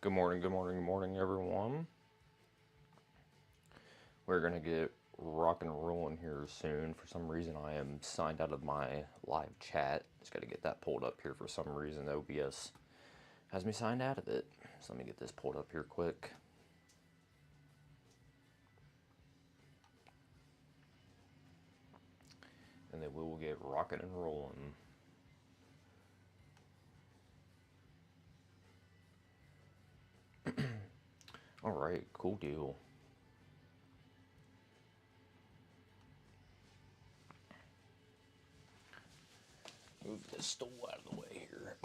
Good morning, good morning, good morning, everyone. We're gonna get rock and rolling here soon. For some reason, I am signed out of my live chat. Just gotta get that pulled up here for some reason. OBS has me signed out of it. So let me get this pulled up here quick. And then we will get rocking and rolling. Alright, cool deal. Move this stool out of the way here.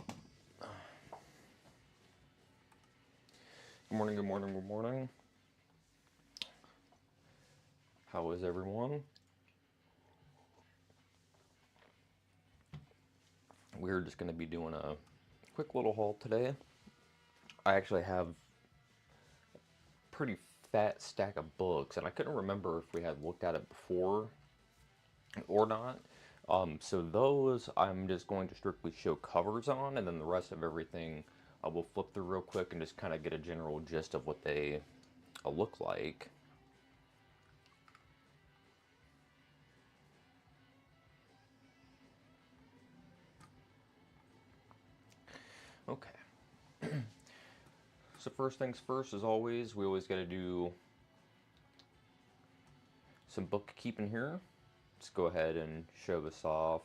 Good morning, good morning, good morning. How is everyone? We're just going to be doing a quick little haul today. I actually have a pretty fat stack of books, and I couldn't remember if we had looked at it before or not. So those I'm just going to strictly show covers on, and then the rest of everything I will flip through real quick and just kind of get a general gist of what they look like. Okay. So first things first, as always, we always got to do some bookkeeping here. Let's go ahead and show this off.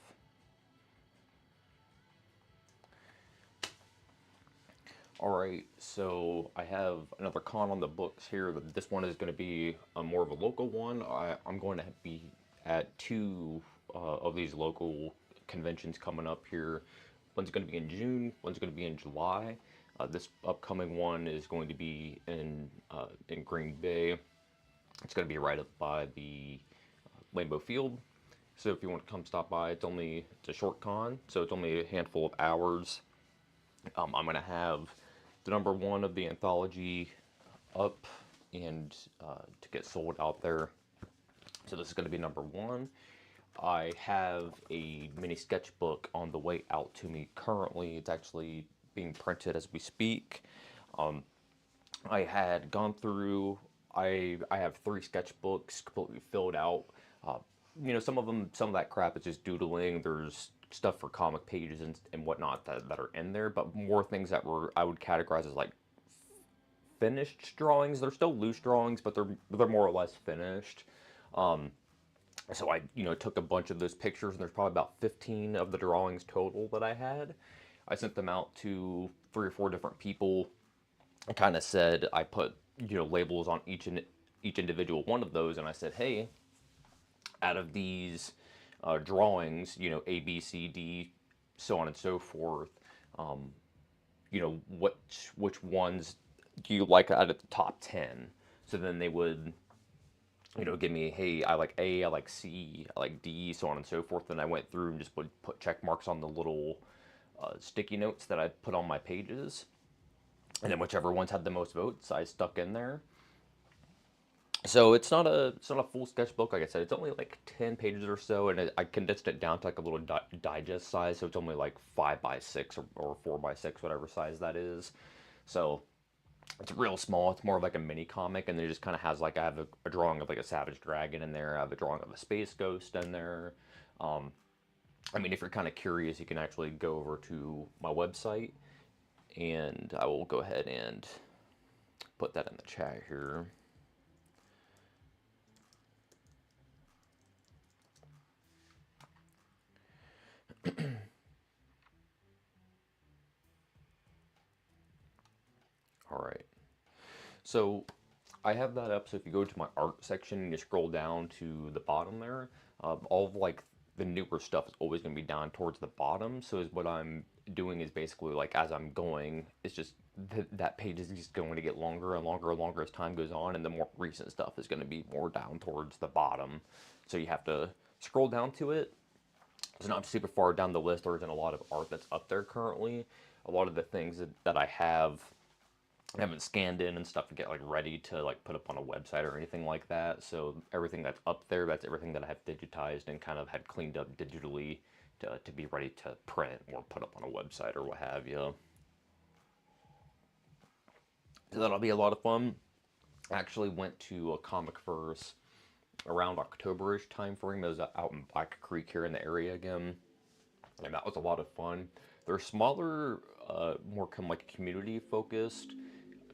Alright, so I have another con on the books here. This one is going to be more of a local one. I'm going to be at two of these local conventions coming up here. One's going to be in June, one's going to be in July. This upcoming one is going to be in Green Bay. It's going to be right up by the Lambeau Field. So if you want to come stop by, it's a short con, so it's only a handful of hours. I'm going to have the #1 of the anthology up and to get sold out there. So this is going to be #1. I have a mini sketchbook on the way out to me currently. It's actually being printed as we speak. I had gone through, I have 3 sketchbooks completely filled out. You know, some of that crap is just doodling. There's stuff for comic pages and whatnot that are in there, but more things that I would categorize as like finished drawings. They're still loose drawings, but they're more or less finished. So I, took a bunch of those pictures, and there's probably about 15 of the drawings total that I had. I sent them out to 3 or 4 different people. I kind of said, I put, labels on each individual one of those, and I said, hey, out of these drawings, A, B, C, D, so on and so forth, which ones do you like out of the top 10? So then they would, give me, hey, I like A, I like C, I like D, so on and so forth. And I went through and just would put check marks on the little sticky notes that I put on my pages. And then whichever ones had the most votes, I stuck in there. So it's not a full sketchbook, like I said. It's only like 10 pages or so, and I condensed it down to like a little digest size. So it's only like 5x6 or 4x6, whatever size that is. So it's real small. It's more of like a mini comic, and it just kind of has like, I have a drawing of like a savage dragon in there. I have a drawing of a space ghost in there. I mean, if you're kind of curious, you can actually go over to my website, and I will go ahead and put that in the chat here. All right. So I have that up. So if you go to my art section and you scroll down to the bottom there, all of like the newer stuff is always going to be down towards the bottom. So is what I'm doing is basically like, as I'm going, it's just that page is just going to get longer and longer and longer as time goes on, and the more recent stuff is going to be more down towards the bottom. So you have to scroll down to it. It's not super far down the list. There isn't a lot of art that's up there currently. A lot of the things that I haven't scanned in and stuff to get like ready to like put up on a website or anything like that. So everything that's up there, that's everything that I have digitized and kind of had cleaned up digitally to be ready to print or put up on a website or what have you. So that'll be a lot of fun. I actually went to a comic fairs around October-ish time frame. It was out in Black Creek here in the area again, and that was a lot of fun. They're smaller, more like community-focused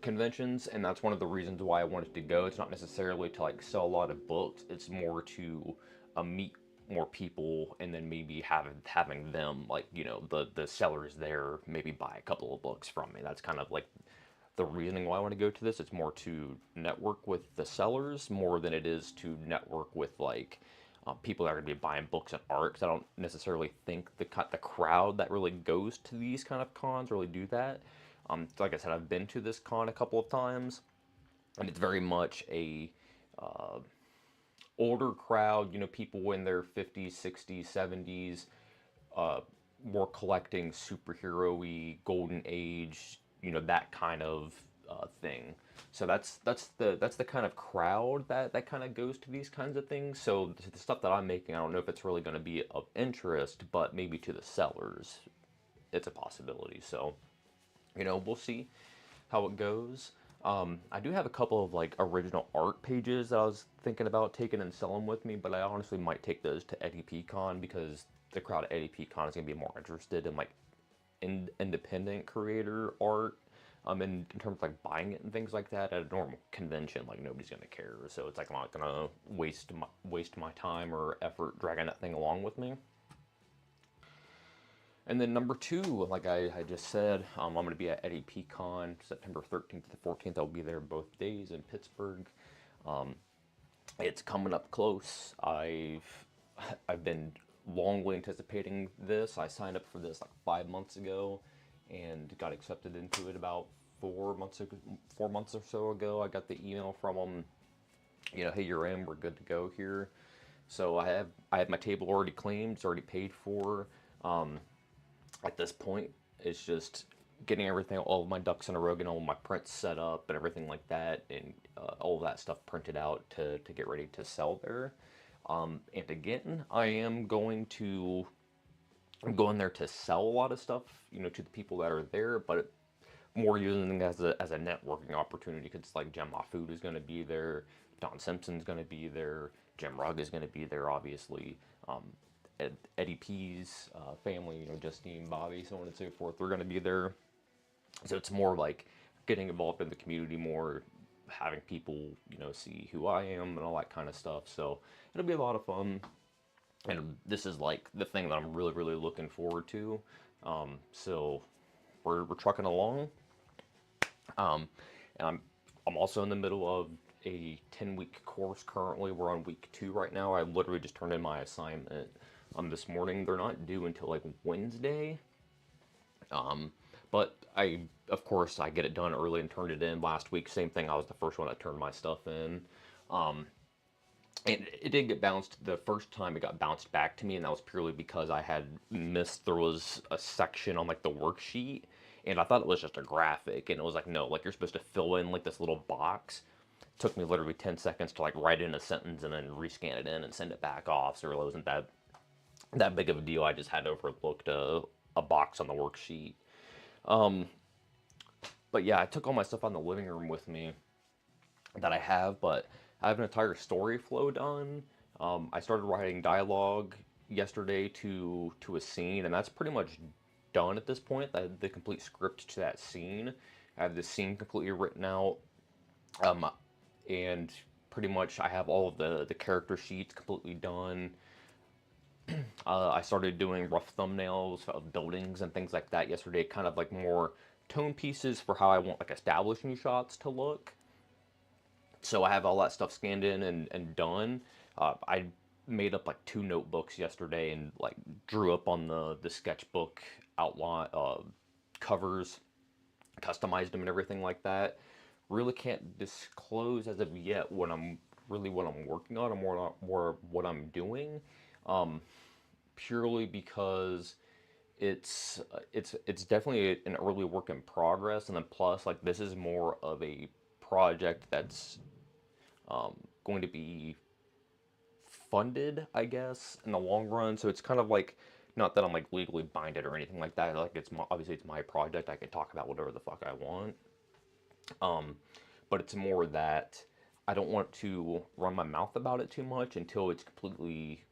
conventions, and that's one of the reasons why I wanted to go. It's not necessarily to like sell a lot of books. It's more to meet more people, and then maybe having them, like, you know, the sellers there maybe buy a couple of books from me. That's kind of like the reasoning why I want to go to this. It's more to network with the sellers more than it is to network with like people that are going to be buying books and art. Because I don't necessarily think the crowd that really goes to these kind of cons really do that. So like I said, I've been to this con a couple of times, and it's very much a older crowd. You know, people in their 50s, 60s, 70s, more collecting superhero-y, golden age, you know, that kind of thing. So that's the kind of crowd that kind of goes to these kinds of things. So the stuff that I'm making, I don't know if it's really going to be of interest, but maybe to the sellers, it's a possibility. So, you know, we'll see how it goes. I do have a couple of like original art pages that I was thinking about taking and selling with me, but I honestly might take those to EddiePCon because the crowd at EddiePCon is gonna be more interested in like independent creator art. In terms of like buying it and things like that. At a normal convention, like nobody's gonna care. So it's like I'm not gonna waste my time or effort dragging that thing along with me. And then number two, like I just said, I'm going to be at EddiePCon September 13th to the 14th. I'll be there both days in Pittsburgh. It's coming up close. I've been longly anticipating this. I signed up for this like 5 months ago, and got accepted into it about 4 months ago, 4 months or so ago. I got the email from them. You know, hey, you're in. We're good to go here. So I have my table already claimed. It's already paid for. At this point, it's just getting everything, all of my ducks in a row, getting all my prints set up and everything like that, and all of that stuff printed out to get ready to sell there. And again, I'm going there to sell a lot of stuff, you know, to the people that are there, but more using it as a networking opportunity, because like Jem Food is going to be there, Don Simpson's going to be there, Jim Rugg is going to be there, obviously. Eddie P's family, you know, Justine, Bobby, so on and so forth, they're going to be there. So it's more like getting involved in the community more, having people, you know, see who I am and all that kind of stuff. So it'll be a lot of fun. And this is like the thing that I'm really, really looking forward to. So we're trucking along. And I'm also in the middle of a 10-week course currently. We're on week 2 right now. I literally just turned in my assignment this morning. They're not due until like Wednesday. But of course, I get it done early and turned it in last week. Same thing. I was the first one that turned my stuff in. And it did get bounced the first time. It got bounced back to me, and that was purely because I had missed. There was a section on like the worksheet, and I thought it was just a graphic, and it was like, no, like you're supposed to fill in like this little box. It took me literally 10 seconds to like write in a sentence and then rescan it in and send it back off. So it really wasn't that big of a deal. I just had overlooked a box on the worksheet. But yeah, I took all my stuff on the living room with me that I have, but I have an entire story flow done. I started writing dialogue yesterday to a scene, and that's pretty much done at this point. I have the complete script to that scene. I have the scene completely written out, and pretty much I have all of the character sheets completely done. I started doing rough thumbnails of buildings and things like that yesterday, kind of like more tone pieces for how I want like establishing shots to look. So I have all that stuff scanned in and done. I made up like 2 notebooks yesterday and like drew up on the sketchbook outline covers, customized them and everything like that. Really can't disclose as of yet what I'm working on, or more what I'm doing. Purely because it's definitely an early work in progress, and then plus like this is more of a project that's going to be funded, I guess, in the long run. So it's kind of like, not that I'm like legally binded or anything like that. Like obviously it's my project. I can talk about whatever the fuck I want. But it's more that I don't want to run my mouth about it too much until it's completely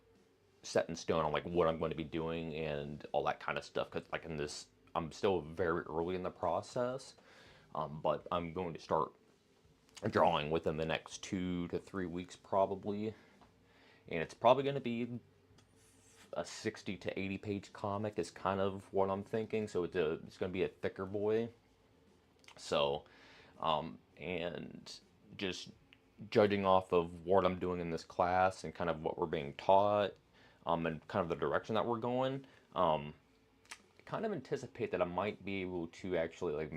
set in stone on like what I'm going to be doing and all that kind of stuff. Because like in this, I'm still very early in the process, but I'm going to start drawing within the next 2 to 3 weeks probably, and it's probably going to be a 60 to 80 page comic is kind of what I'm thinking. So it's going to be a thicker boy. So, and just judging off of what I'm doing in this class and kind of what we're being taught, and kind of the direction that we're going, I kind of anticipate that I might be able to actually like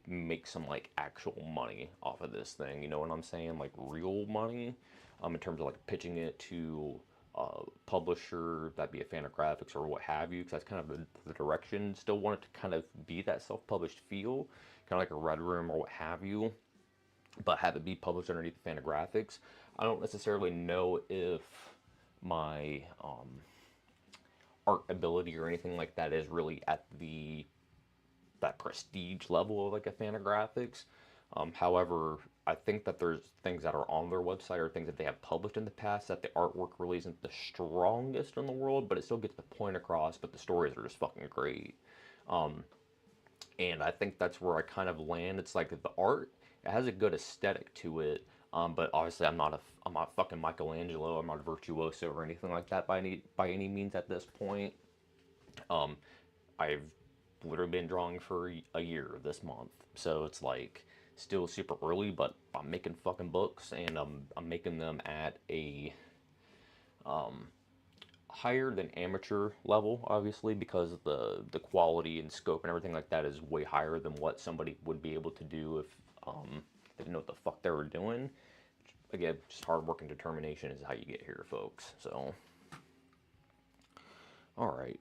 make some like actual money off of this thing. You know what I'm saying? Like real money, in terms of like pitching it to a publisher that'd be a fan of graphics or what have you. Because that's kind of the direction. Still want it to kind of be that self-published feel, kind of like a Red Room or what have you, but have it be published underneath the fan of graphics. I don't necessarily know if my art ability or anything like that is really at that prestige level of like a fan of graphics. However, I think that there's things that are on their website or things that they have published in the past that the artwork really isn't the strongest in the world, but it still gets the point across, but the stories are just fucking great. And I think that's where I kind of land. It's like the art, it has a good aesthetic to it, but obviously I'm not fucking Michelangelo. I'm not a virtuoso or anything like that by any means at this point. I've literally been drawing for a year this month, so it's like still super early, but I'm making fucking books, and I'm making them at a higher than amateur level, obviously, because the quality and scope and everything like that is way higher than what somebody would be able to do if they didn't know what the fuck they were doing. Again, just hard work and determination is how you get here, folks. So, all right.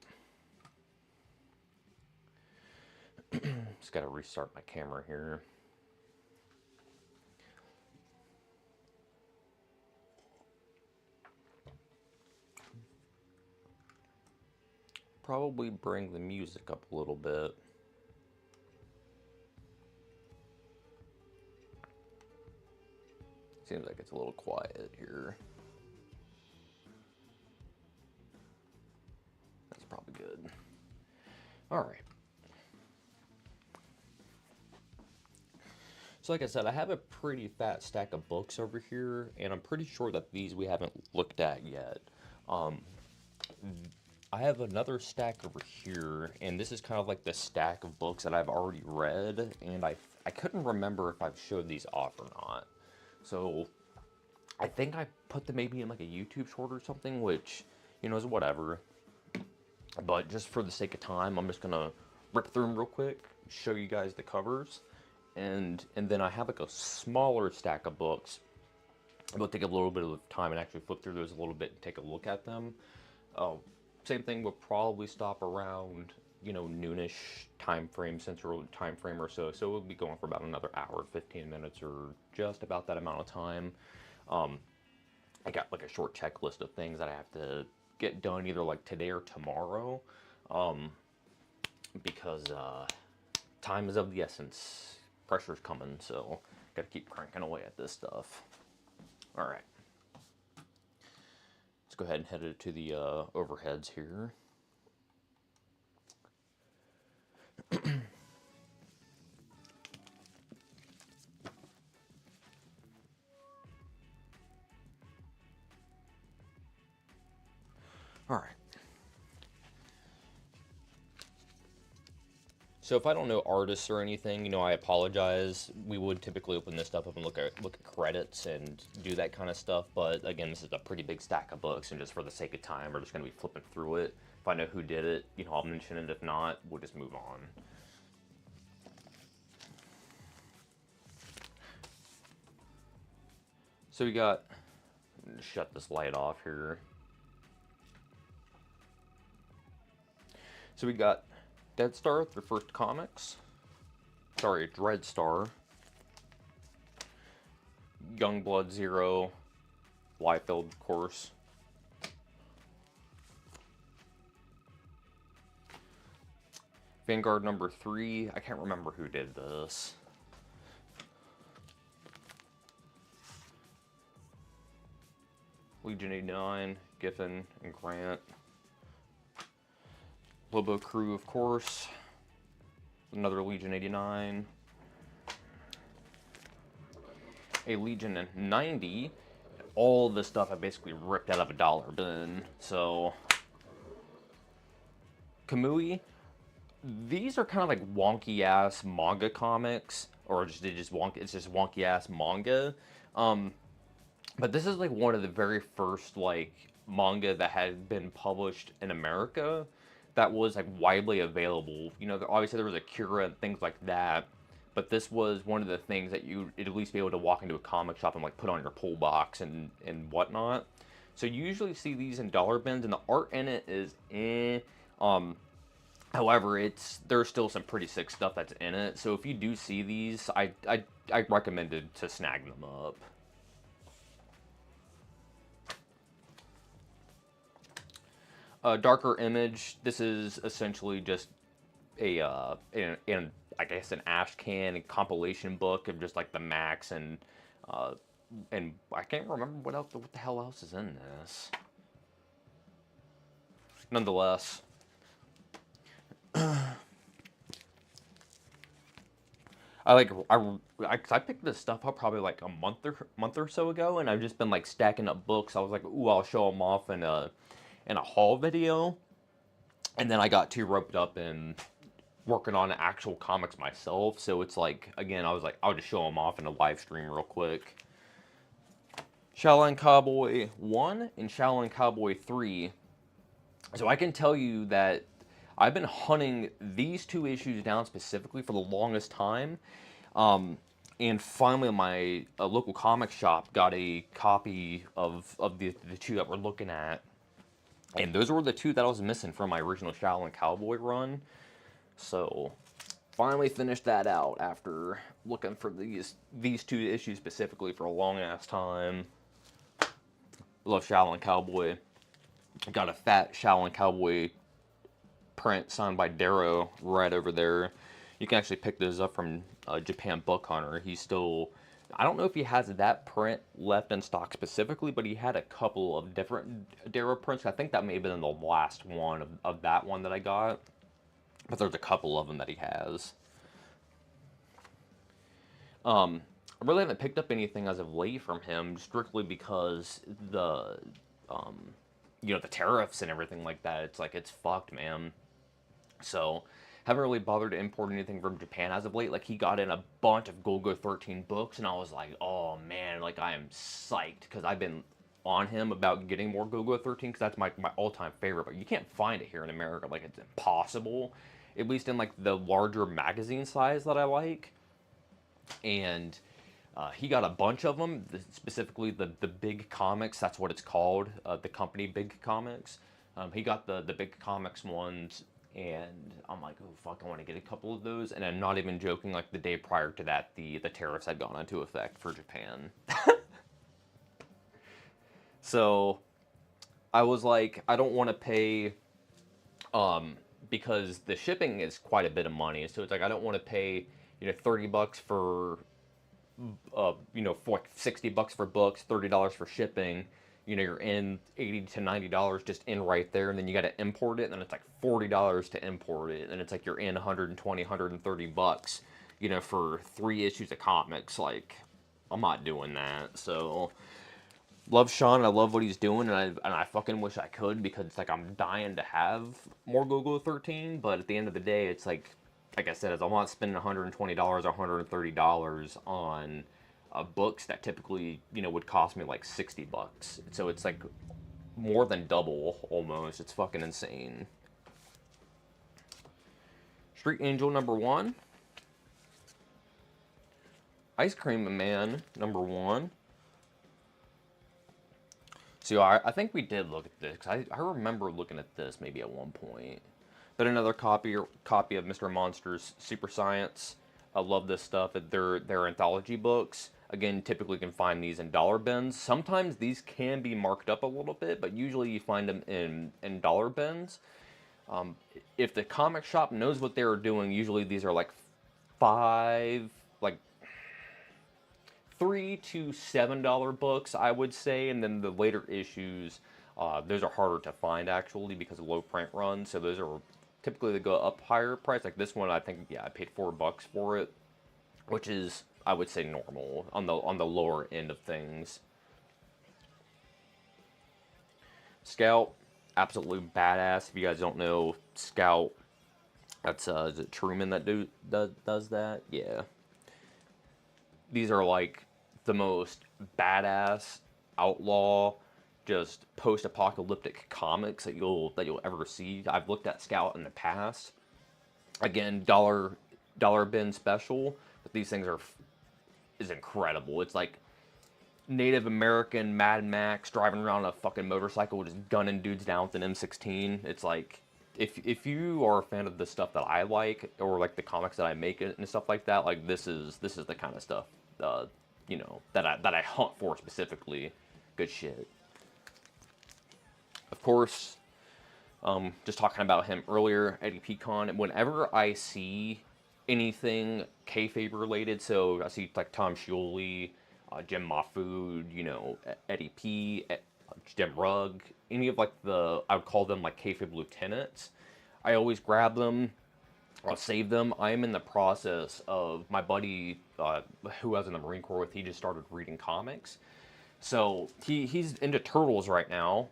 Just gotta restart my camera here. Probably bring the music up a little bit. Seems like it's a little quiet here. That's probably good. All right. So like I said, I have a pretty fat stack of books over here, and I'm pretty sure that these we haven't looked at yet. I have another stack over here, and this is kind of like the stack of books that I've already read, and I couldn't remember if I've showed these off or not. So I think I put them maybe in like a YouTube short or something, which, you know, is whatever. But just for the sake of time, I'm just gonna rip through them real quick, show you guys the covers, and then I have like a smaller stack of books. I'll take a little bit of time and actually flip through those a little bit and take a look at them. Same thing, will probably stop around, you know, noonish time frame, central time frame or so. So we'll be going for about another hour, 15 minutes, or just about that amount of time. I got like a short checklist of things that I have to get done either like today or tomorrow, because time is of the essence. Pressure's coming, so gotta keep cranking away at this stuff. All right. Let's go ahead and head it to the overheads here. All right. So if I don't know artists or anything, you know, I apologize. We would typically open this stuff up and look at credits and do that kind of stuff. But again, this is a pretty big stack of books, and just for the sake of time, we're just going to be flipping through it. If I know who did it, you know, I'll mention it. If not, we'll just move on. So we got, shut this light off here. So we got Dead Star, their first comics. Sorry, Dread Star. Youngblood Zero. Liefeld, of course. Vanguard number 3. I can't remember who did this. Legion 89, Giffen and Grant. Lobo Crew, of course. Another Legion 89. A Legion 90. All this stuff I basically ripped out of a dollar bin. So, Kamui. These are kind of like wonky ass manga comics, or just wonky. It's just wonky ass manga. But this is like one of the very first like manga that had been published in America that was like widely available. You know, obviously there was Akira and things like that, but this was one of the things that you'd at least be able to walk into a comic shop and like put on your pull box and whatnot. So you usually see these in dollar bins, and the art in it is eh. However, there's still some pretty sick stuff that's in it. So if you do see these, I recommend to snag them up. Darker Image. This is essentially just I guess an Ashcan compilation book of just like the Max and I can't remember what the hell else is in this. Nonetheless, I picked this stuff up probably like a month or so ago, and I've just been like stacking up books. I was like, ooh, I'll show them off in a haul video, and then I got too roped up in working on actual comics myself. So it's like, again, I was like, I'll just show them off in a live stream real quick. Shaolin Cowboy 1 and Shaolin Cowboy 3. So I can tell you that I've been hunting these two issues down specifically for the longest time. And finally, my local comic shop got a copy of the two that we're looking at. And those were the two that I was missing from my original Shaolin Cowboy run. So, finally finished that out after looking for these two issues specifically for a long-ass time. Love Shaolin Cowboy. Got a fat Shaolin Cowboy print signed by Darrow right over there. You can actually pick those up from Japan Book Hunter. He's still... I don't know if he has that print left in stock specifically, but he had a couple of different Darrow prints. I think that may have been the last one of that one that I got. But there's a couple of them that he has. I really haven't picked up anything as of late from him, strictly because the tariffs and everything like that. It's like, it's fucked, man. So, haven't really bothered to import anything from Japan as of late. Like, he got in a bunch of Golgo 13 books, and I was like, oh man, like, I am psyched, because I've been on him about getting more Golgo 13, because that's my all-time favorite, but you can't find it here in America. Like, it's impossible, at least in like the larger magazine size that I like. And he got a bunch of them, specifically the Big Comics. That's what it's called, the company Big Comics. He got the Big Comics ones, and I'm like, oh fuck, I want to get a couple of those. And I'm not even joking, like the day prior to that, the tariffs had gone into effect for Japan. So I was like, I don't want to pay, because the shipping is quite a bit of money. So it's like, I don't want to pay, $30 for, for like $60 for books, $30 for shipping. You're in $80 to $90 just in right there, and then you got to import it, and then it's like $40 to import it, and it's like you're in $120, $130, for 3 issues of comics. Like, I'm not doing that. So, love Sean, I love what he's doing, and I fucking wish I could, because it's like I'm dying to have more Golgo 13, but at the end of the day, it's like I said, I'm not spending $120 or $130 on books that typically, would cost me like $60. So it's like more than double almost. It's fucking insane. Street Angel #1. Ice Cream Man #1. So I think we did look at this, 'cause I remember looking at this maybe at one point. But another copy of Mr. Monster's Super Science. I love this stuff. They're anthology books. Again, typically can find these in dollar bins. Sometimes these can be marked up a little bit, but usually you find them in dollar bins. If the comic shop knows what they're doing, usually these are like to $7 books, I would say, and then the later issues, those are harder to find actually because of low print runs. So those are typically they go up higher price. Like this one, I think I paid $4 for it, which is I would say normal on the lower end of things. Scout, absolutely badass. If you guys don't know Scout, that's is it Truman that does that? Yeah. These are like the most badass outlaw, just post-apocalyptic comics that you'll ever see. I've looked at Scout in the past. Again, dollar bin special, but these things is incredible. It's like Native American Mad Max driving around a fucking motorcycle just gunning dudes down with an M16. It's like if you are a fan of the stuff that I like or like the comics that I make and stuff like that, like this is the kind of stuff you know that I hunt for specifically. Good shit. Of course, just talking about him earlier, Eddie Pecan. Whenever I see anything kayfabe related, so I see like Tom Scioli, Jim Mahfood, you know, Eddie P, Jim Rugg, any of like I would call them like kayfabe lieutenants. I always grab them. I'll save them. I am in the process of my buddy who I was in the Marine Corps with. He just started reading comics, so he's into Turtles right now.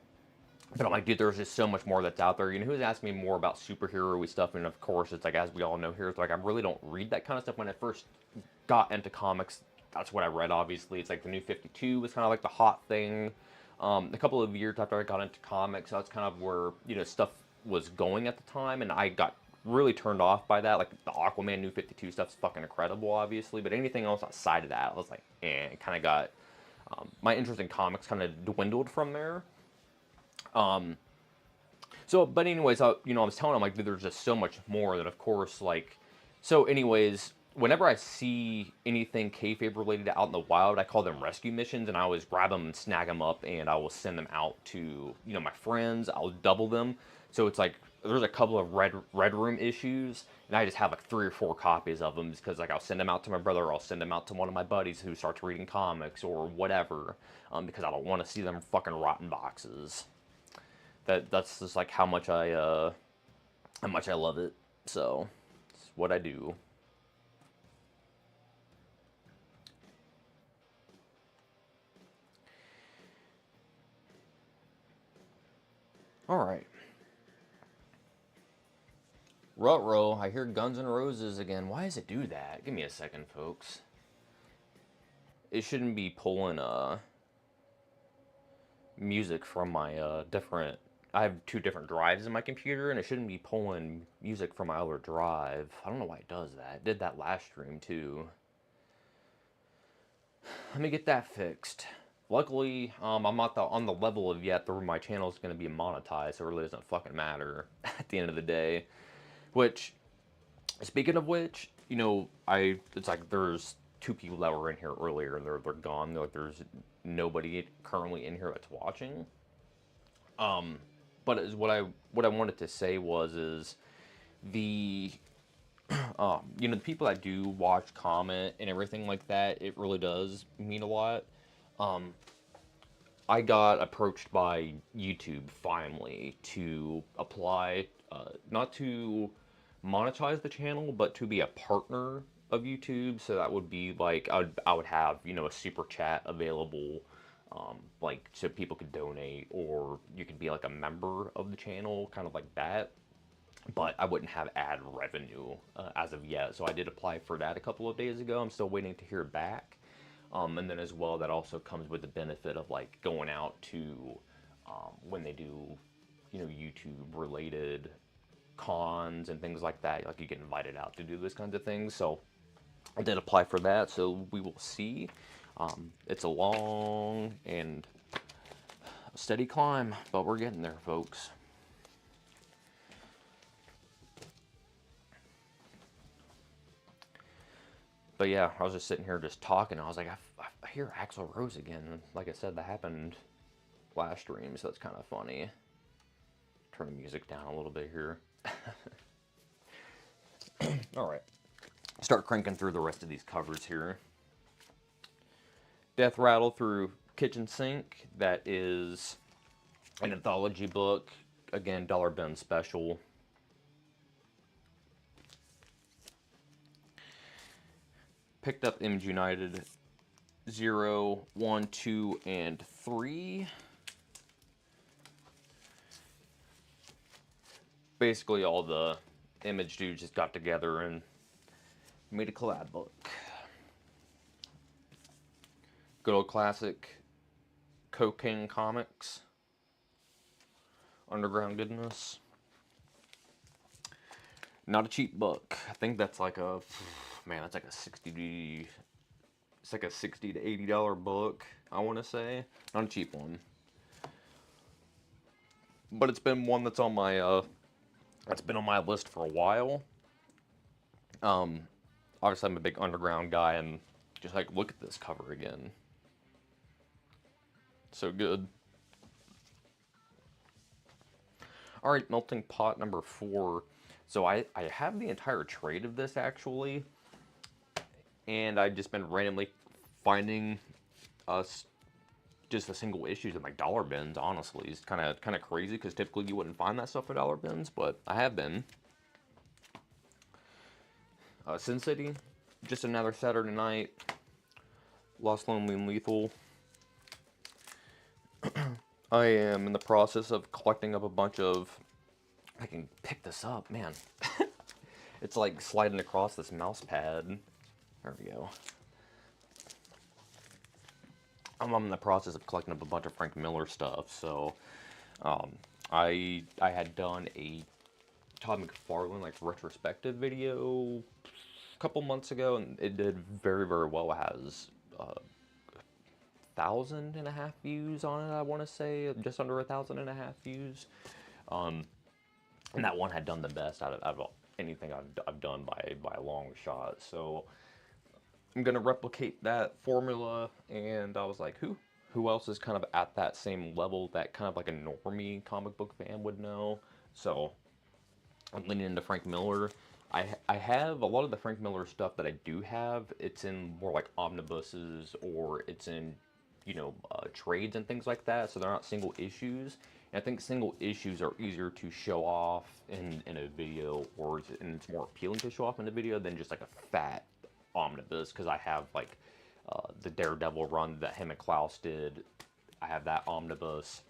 But I'm like, dude, there's just so much more that's out there. You know, who's asking me more about superhero-y stuff? And of course, it's like, as we all know here, it's like I really don't read that kind of stuff. When I first got into comics, that's what I read, obviously. It's like the New 52 was kind of like the hot thing. A couple of years after I got into comics, that's kind of where, you know, stuff was going at the time. And I got really turned off by that. Like, the Aquaman New 52 stuff's fucking incredible, obviously. But anything else outside of that, I was like, it kind of got... my interest in comics kind of dwindled from there. But anyways, you know, I was telling him, like, dude, there's just so much more that, of course, like, so anyways, whenever I see anything kayfabe related out in the wild, I call them rescue missions, and I always grab them and snag them up, and I will send them out to, you know, my friends. I'll double them. So it's like, there's a couple of Red Room issues, and I just have like 3 or 4 copies of them because like I'll send them out to my brother, or I'll send them out to one of my buddies who starts reading comics or whatever, because I don't want to see them fucking rotten boxes. That's just like how much I love it. So it's what I do. All right. Ruh-roh, I hear Guns N' Roses again. Why does it do that? Give me a second, folks. It shouldn't be pulling music from my different... I have 2 different drives in my computer, and it shouldn't be pulling music from my other drive. I don't know why it does that. It did that last stream, too. Let me get that fixed. Luckily, I'm not on the level of yet where my channel is going to be monetized, so it really doesn't fucking matter at the end of the day. Which, speaking of which, you know, it's like there's 2 people that were in here earlier, and they're gone. Like, there's nobody currently in here that's watching. But what I wanted to say is the you know, the people that do watch, comment, and everything like that, it really does mean a lot. I got approached by YouTube finally to apply, not to monetize the channel, but to be a partner of YouTube. So that would be like I would have, you know, a super chat available. Like, so people could donate, or you could be like a member of the channel, kind of like that. But I wouldn't have ad revenue as of yet. So I did apply for that a couple of days ago. I'm still waiting to hear back. And then as well, that also comes with the benefit of like going out to when they do, you know, YouTube related cons and things like that. Like, you get invited out to do those kinds of things. So I did apply for that. So we will see. It's a long and steady climb, but we're getting there, folks. But yeah, I was just sitting here just talking. I was like, I hear Axl Rose again. Like I said, that happened last stream, so that's kind of funny. Turn the music down a little bit here. All right. Start cranking through the rest of these covers here. Death Rattle Through Kitchen Sink. That is an anthology book. Again, dollar bin special. Picked up Image United 0, 1, 2, and 3. Basically, all the Image dudes just got together and made a collab book. Good old classic Cocaine Comics. Underground goodness. Not a cheap book. I think that's like a, man, that's like a 60 to $80 book, I want to say. Not a cheap one. But it's been one that's on my, that's been on my list for a while. Obviously I'm a big Underground guy, and just like, look at this cover again. So good. Alright, Melting Pot number 4. So I have the entire trade of this, actually. And I've just been randomly finding just the single issues in like dollar bins, honestly. It's kind of crazy, because typically you wouldn't find that stuff at dollar bins, but I have been. Sin City, Just Another Saturday Night, Lost, Lonely, and Lethal. I am in the process of collecting up a bunch of... I can pick this up, man. It's like sliding across this mouse pad. There we go. I'm in the process of collecting up a bunch of Frank Miller stuff, so... I had done a Todd McFarlane like retrospective video a couple months ago, and it did very, very well. It has 1,500 views on it, I want to say, just under 1,500 views. And that one had done the best out of anything I've done by a long shot. So I'm gonna replicate that formula, and I was like, who else is kind of at that same level that kind of like a normie comic book fan would know? So I'm leaning into Frank Miller. I have a lot of the Frank Miller stuff that I do have. It's in more like omnibuses, or it's in, you know, trades and things like that. So they're not single issues. And I think single issues are easier to show off in a video, and it's more appealing to show off in a video than just like a fat omnibus. Because I have like the Daredevil run that him and Klaus did. I have that omnibus.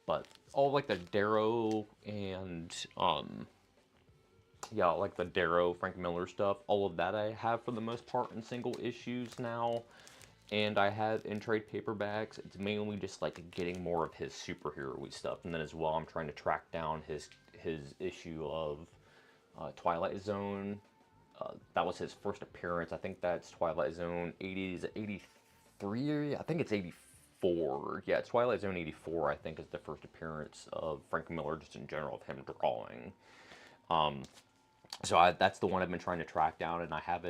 But all like the Darrow and yeah, like the Darrow, Frank Miller stuff, all of that I have for the most part in single issues now. And I have in trade paperbacks. It's mainly just like getting more of his superhero-y stuff. And then as well, I'm trying to track down his issue of Twilight Zone. That was his first appearance. I think that's Twilight Zone 83? I think it's 84. Yeah, Twilight Zone 84, I think, is the first appearance of Frank Miller, just in general, of him drawing. So that's the one I've been trying to track down, and I have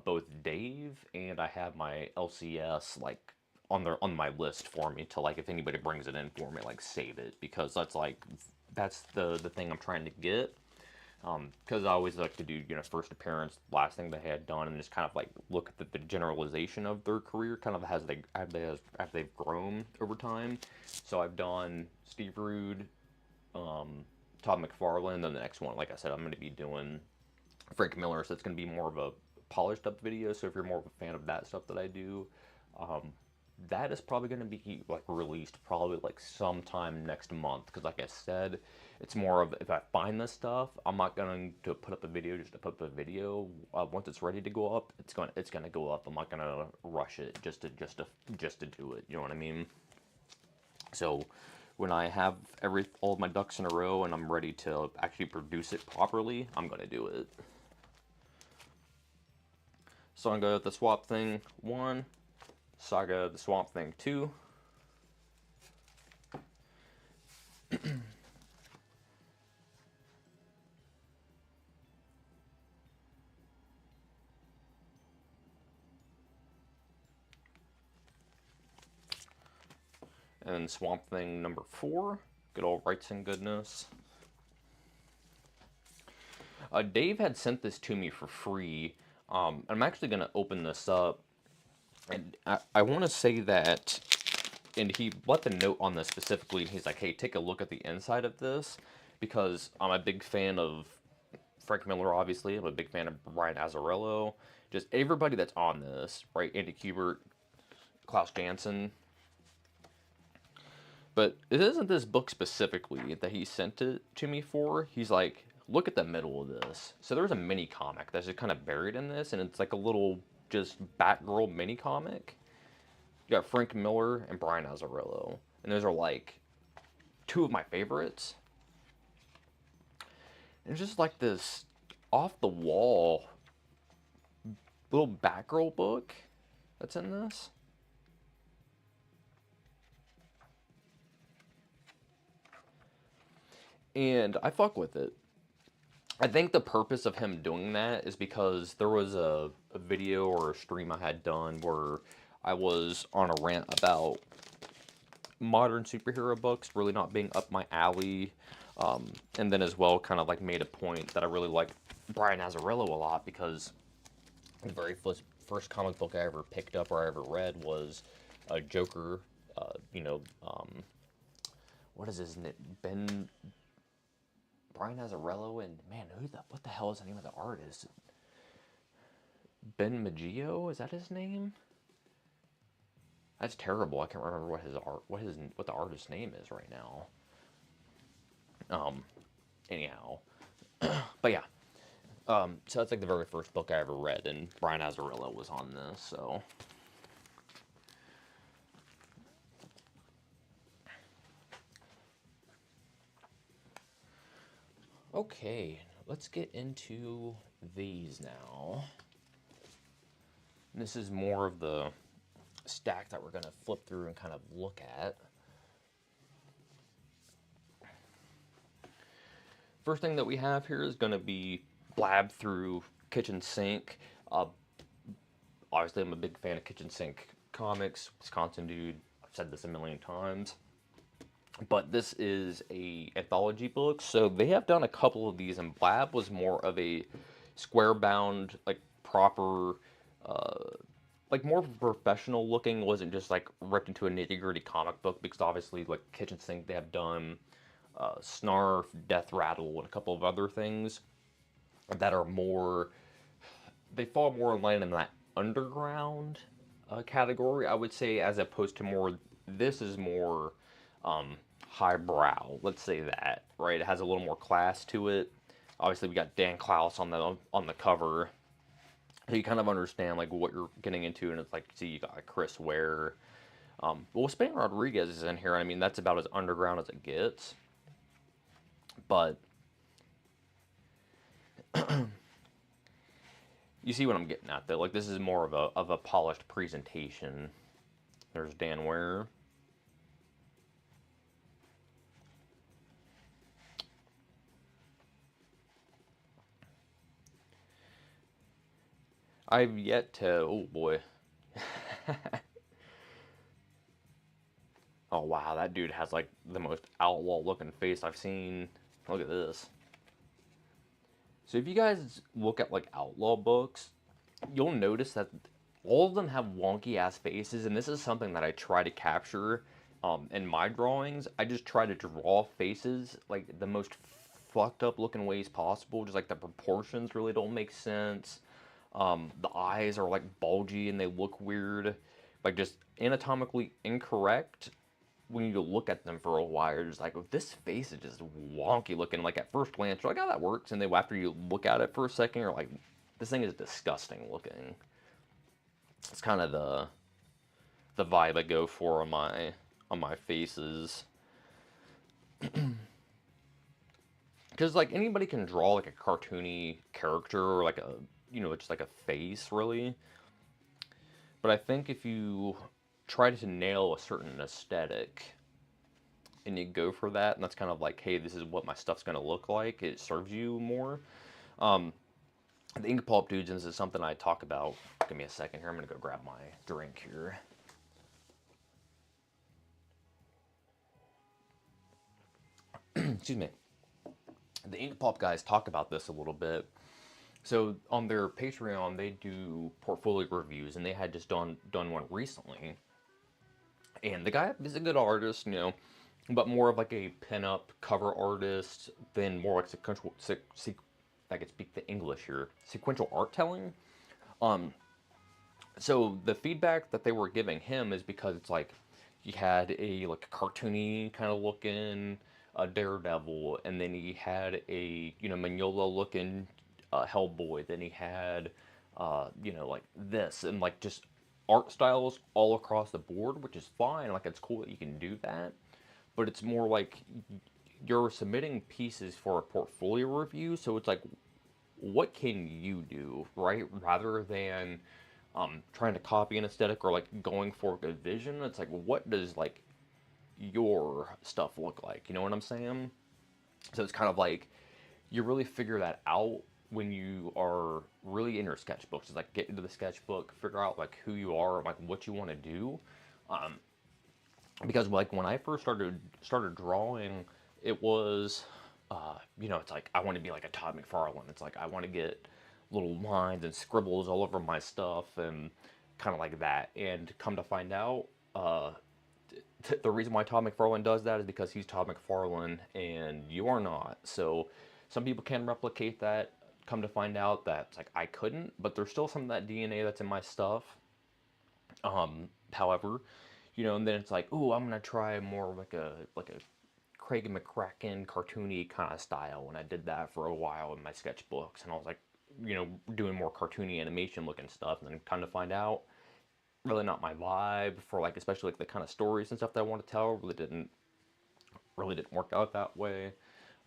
both Dave and I have my LCS like on my list for me to, like, if anybody brings it in for me, like, save it, because that's the thing I'm trying to get. Because I always like to do, you know, first appearance, last thing they had done, and just kind of like look at the generalization of their career, kind of as they've grown over time. So I've done Steve Rude, Todd McFarlane, then the next one, like I said, I'm going to be doing Frank Miller, so it's going to be more of a polished up video. So if you're more of a fan of that stuff that I do, that is probably going to be like released probably like sometime next month, because like I said, it's more of, if I find this stuff, I'm not going to put up a video just to put up a video. Once it's ready to go up, it's going to go up. I'm not going to rush it just to do it, you know what I mean? So when I have all of my ducks in a row and I'm ready to actually produce it properly, I'm going to do it. Saga the Swamp Thing 1, Saga the Swamp Thing 2. And Swamp Thing number 4, good old Rights and Goodness. Dave had sent this to me for free. I'm actually gonna open this up, and I want to say that, and he left a note on this specifically, and he's like, hey, take a look at the inside of this, because I'm a big fan of Frank Miller, obviously. I'm a big fan of Brian Azzarello. Just everybody that's on this, right? Andy Kubert, Klaus Janson. But it isn't this book specifically that he sent it to me for. He's like, look at the middle of this. So there's a mini comic that's just kind of buried in this, and it's like a little just Batgirl mini comic. You got Frank Miller and Brian Azzarello, and those are like two of my favorites. And it's just like this off the wall little Batgirl book that's in this. And I fuck with it. I think the purpose of him doing that is because there was a video or a stream I had done where I was on a rant about modern superhero books really not being up my alley. And then as well kind of like made a point that I really like Brian Azzarello a lot, because the very first comic book I ever picked up or I ever read was a Joker, what is his name? Brian Azzarello, and man, what the hell is the name of the artist? Ben Maggio, is that his name? That's terrible. I can't remember what the artist's name is right now. Anyhow, but yeah. So that's like the very first book I ever read, and Brian Azzarello was on this. So okay, let's get into these now. This is more of the stack that we're going to flip through and kind of look at. First thing that we have here is going to be BLAB through Kitchen Sink. Obviously, I'm a big fan of Kitchen Sink comics, Wisconsin dude. I've said this a million times. But this is a anthology book, so they have done a couple of these, and BLAB was more of a square-bound, like proper, like more professional looking. Wasn't just like ripped into a nitty-gritty comic book, because obviously, like Kitchen Sink, they have done SNARF, Death Rattle, and a couple of other things that are more. They fall more in line in that underground category, I would say, as opposed to more. This is more highbrow, let's say that, right? It has a little more class to it. Obviously, we got Dan Klaus on the cover, so you kind of understand like what you're getting into, and it's like, see, you got like, Chris Ware. Well, Spain Rodriguez is in here. I mean, that's about as underground as it gets. But you see what I'm getting at, though. Like, this is more of a polished presentation. There's Dan Ware. I've yet to. Oh boy. Oh wow, that dude has like the most outlaw looking face I've seen. Look at this. So if you guys look at like outlaw books, you'll notice that all of them have wonky ass faces, and this is something that I try to capture in my drawings. I just try to draw faces like the most fucked up looking ways possible. Just like the proportions really don't make sense. The eyes are like bulgy and they look weird, like just anatomically incorrect. When you look at them for a while, you're just like, oh, this face is just wonky looking. Like at first glance, you're like, oh, that works. And then after you look at it for a second, you're like, this thing is disgusting looking. It's kind of the vibe I go for on my faces. Because like anybody can draw like a cartoony character or like a just like a face really. But I think if you try to nail a certain aesthetic and you go for that, and that's kind of like, hey, this is what my stuff's gonna look like, it serves you more. The ink pulp dudes, and this is something I talk about. Give me a second here. I'm gonna go grab my drink here. Excuse me. The ink pulp guys talk about this a little bit, So on their Patreon, they do portfolio reviews, and they had just done one recently. And the guy is a good artist, you know, but more of like a pinup cover artist than more like sequential. I can speak the English here. Sequential art telling. Um, so the feedback that they were giving him is because it's like he had a like a cartoony kind of looking Daredevil, and then he had a Mignola looking Hellboy. Then he had like this and like just art styles all across the board, which is fine. Like it's cool that you can do that, but it's more like you're submitting pieces for a portfolio review, so it's like what can you do, right? Rather than trying to copy an aesthetic or like going for a vision, it's like what does like your stuff look like? You know what I'm saying? So it's kind of like you really figure that out when you are really in your sketchbooks. It's like get into the sketchbook, figure out like who you are, like what you want to do. Um, because like when I first started drawing, it was, it's like I want to be like a Todd McFarlane. It's like I want to get little lines and scribbles all over my stuff and kind of like that. And come to find out, the reason why Todd McFarlane does that is because he's Todd McFarlane and you are not. So some people can replicate that. Come to find out that it's like I couldn't, but there's still some of that DNA that's in my stuff. However, and then it's like, ooh, I'm gonna try more like a Craig McCracken cartoony kind of style. And I did that for a while in my sketchbooks, and I was like, doing more cartoony animation looking stuff. And then come to find out, really not my vibe for like especially like the kind of stories and stuff that I want to tell. Really didn't work out that way.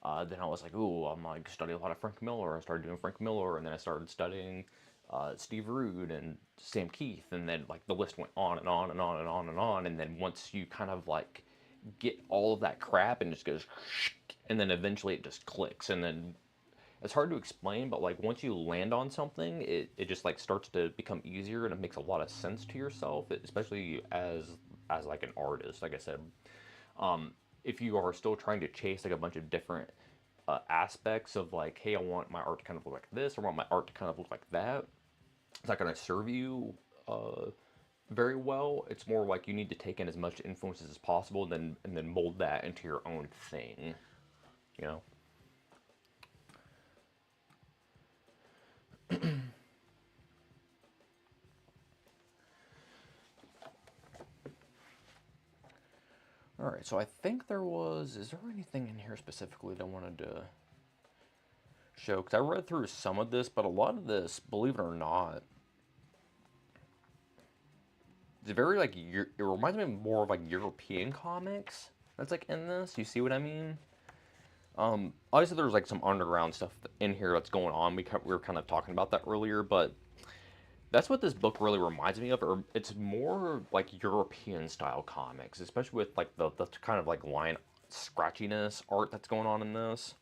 Then I was like, ooh, I'm like study a lot of Frank Miller. I started doing Frank Miller, and then I started studying Steve Rude and Sam Keith, and then like the list went on and on and on and on and on. And then once you kind of like get all of that crap and just goes, and then eventually it just clicks, and then it's hard to explain, but like once you land on something, it just like starts to become easier and it makes a lot of sense to yourself, especially as like an artist. Like I said, if you are still trying to chase like a bunch of different aspects of like, hey, I want my art to kind of look like this, or I want my art to kind of look like that, it's not going to serve you very well. It's more like you need to take in as much influences as possible, and then mold that into your own thing. You know. All right, so I think there was. Is there anything in here specifically that I wanted to show? Because I read through some of this, but a lot of this, believe it or not, it's very like it reminds me more of like European comics. That's like in this. You see what I mean? Obviously there's like some underground stuff in here that's going on. We were kind of talking about that earlier, but that's what this book really reminds me of. Or it's more like European style comics, especially with like the kind of like line scratchiness art that's going on in this.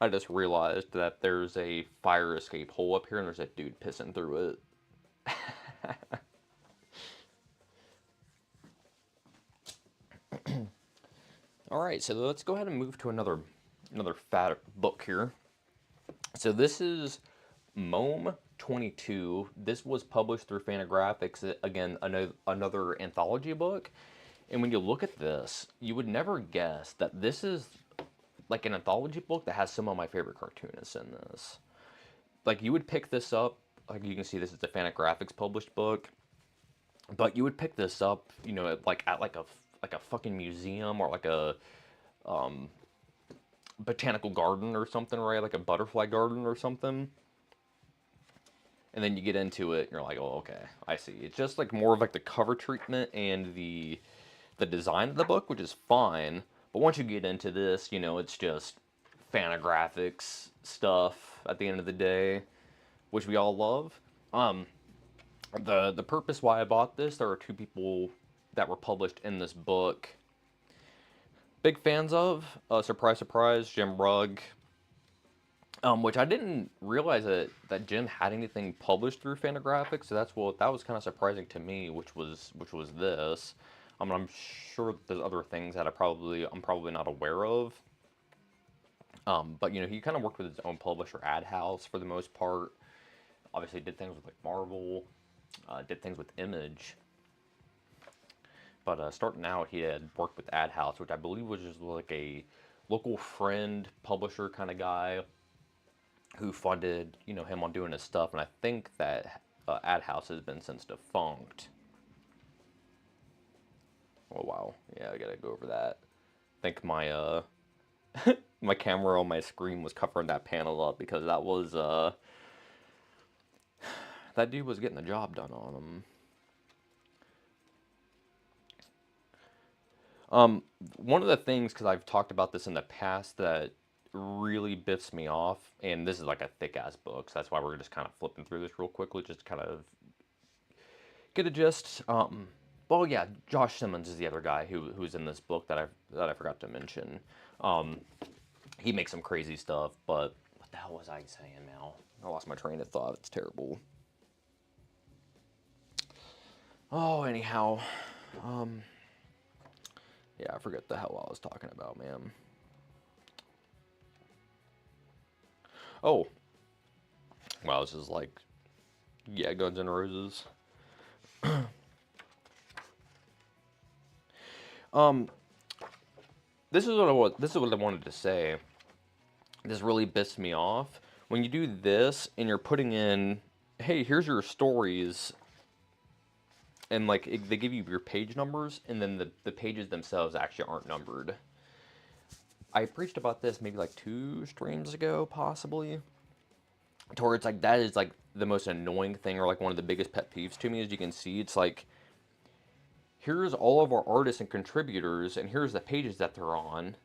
I just realized that there's a fire escape hole up here, and there's a dude pissing through it. All right, so let's go ahead and move to another fat book here. So this is MOME 22. This was published through Fantagraphics. Again, another anthology book. And when you look at this, you would never guess that this is like an anthology book that has some of my favorite cartoonists in this. Like you would pick this up, like you can see this is a Fantagraphics published book, but you would pick this up, at like a fucking museum or like a botanical garden or something, right? Like a butterfly garden or something. And then you get into it, and you're like, oh, okay, I see. It's just like more of like the cover treatment and the design of the book, which is fine. But once you get into this, it's just Fantagraphics stuff at the end of the day, which we all love. The purpose why I bought this, there are two people that were published in this book. Big fans of, surprise, surprise, Jim Rugg, which I didn't realize that Jim had anything published through Fantagraphics, so that was kind of surprising to me, which was this. I'm sure there's other things that I'm probably not aware of. But you know, he kind of worked with his own publisher, Ad House, for the most part. Obviously, did things with like Marvel, did things with Image. But starting out, he had worked with Ad House, which I believe was just like a local friend publisher kind of guy who funded, you know, him on doing his stuff. And I think that Ad House has been since defunct. Oh wow, yeah, I gotta go over that. I think my my camera on my screen was covering that panel up because that was that dude was getting the job done on him. One of the things, because I've talked about this in the past, that really biffs me off, and this is like a thick ass book, so that's why we're just kind of flipping through this real quickly, just to kind of get a gist. Well, yeah, Josh Simmons is the other guy who's in this book that I forgot to mention. He makes some crazy stuff, but what the hell was I saying now? I lost my train of thought. It's terrible. Oh, anyhow, yeah, I forget the hell I was talking about, man. Oh, wow, this is like, yeah, Guns N' Roses. This is what I wanted to say. This really pisses me off. When you do this and you're putting in, hey, here's your stories, and like they give you your page numbers, and then the pages themselves actually aren't numbered. I preached about this maybe like 2 streams ago, possibly. To where it's like, that is like the most annoying thing, or like one of the biggest pet peeves to me. As you can see, it's like, here's all of our artists and contributors, and here's the pages that they're on.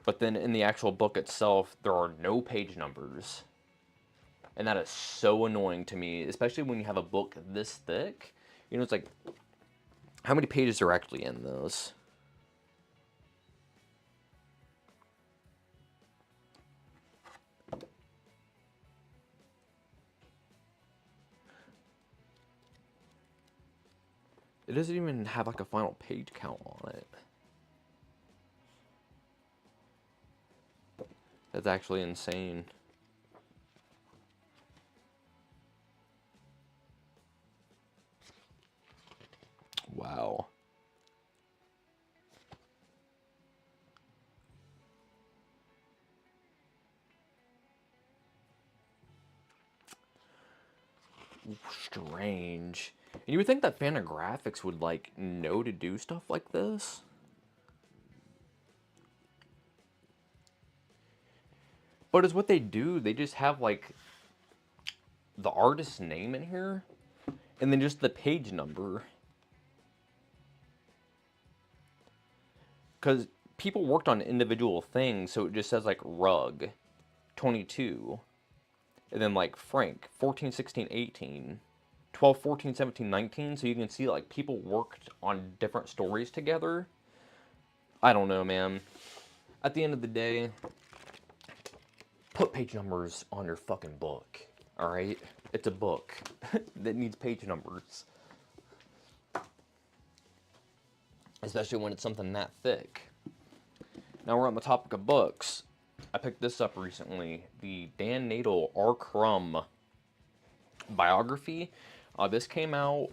But then in the actual book itself, there are no page numbers. And that is so annoying to me, especially when you have a book this thick. You know, it's like, how many pages are actually in this? It doesn't even have like a final page count on it. That's actually insane. Wow. Strange. And you would think that Fantagraphics would like know to do stuff like this. But it's what they do. They just have like the artist's name in here, and then just the page number. Because people worked on individual things, so it just says like Rug 22, and then like Frank 14, 16, 18, 12, 14, 17, 19. So you can see like people worked on different stories together. I don't know, man. At the end of the day, put page numbers on your fucking book, alright? It's a book that needs page numbers. Especially when it's something that thick. Now we're on the topic of books. I picked this up recently. The Dan Nadel R. CRUMB biography. This came out,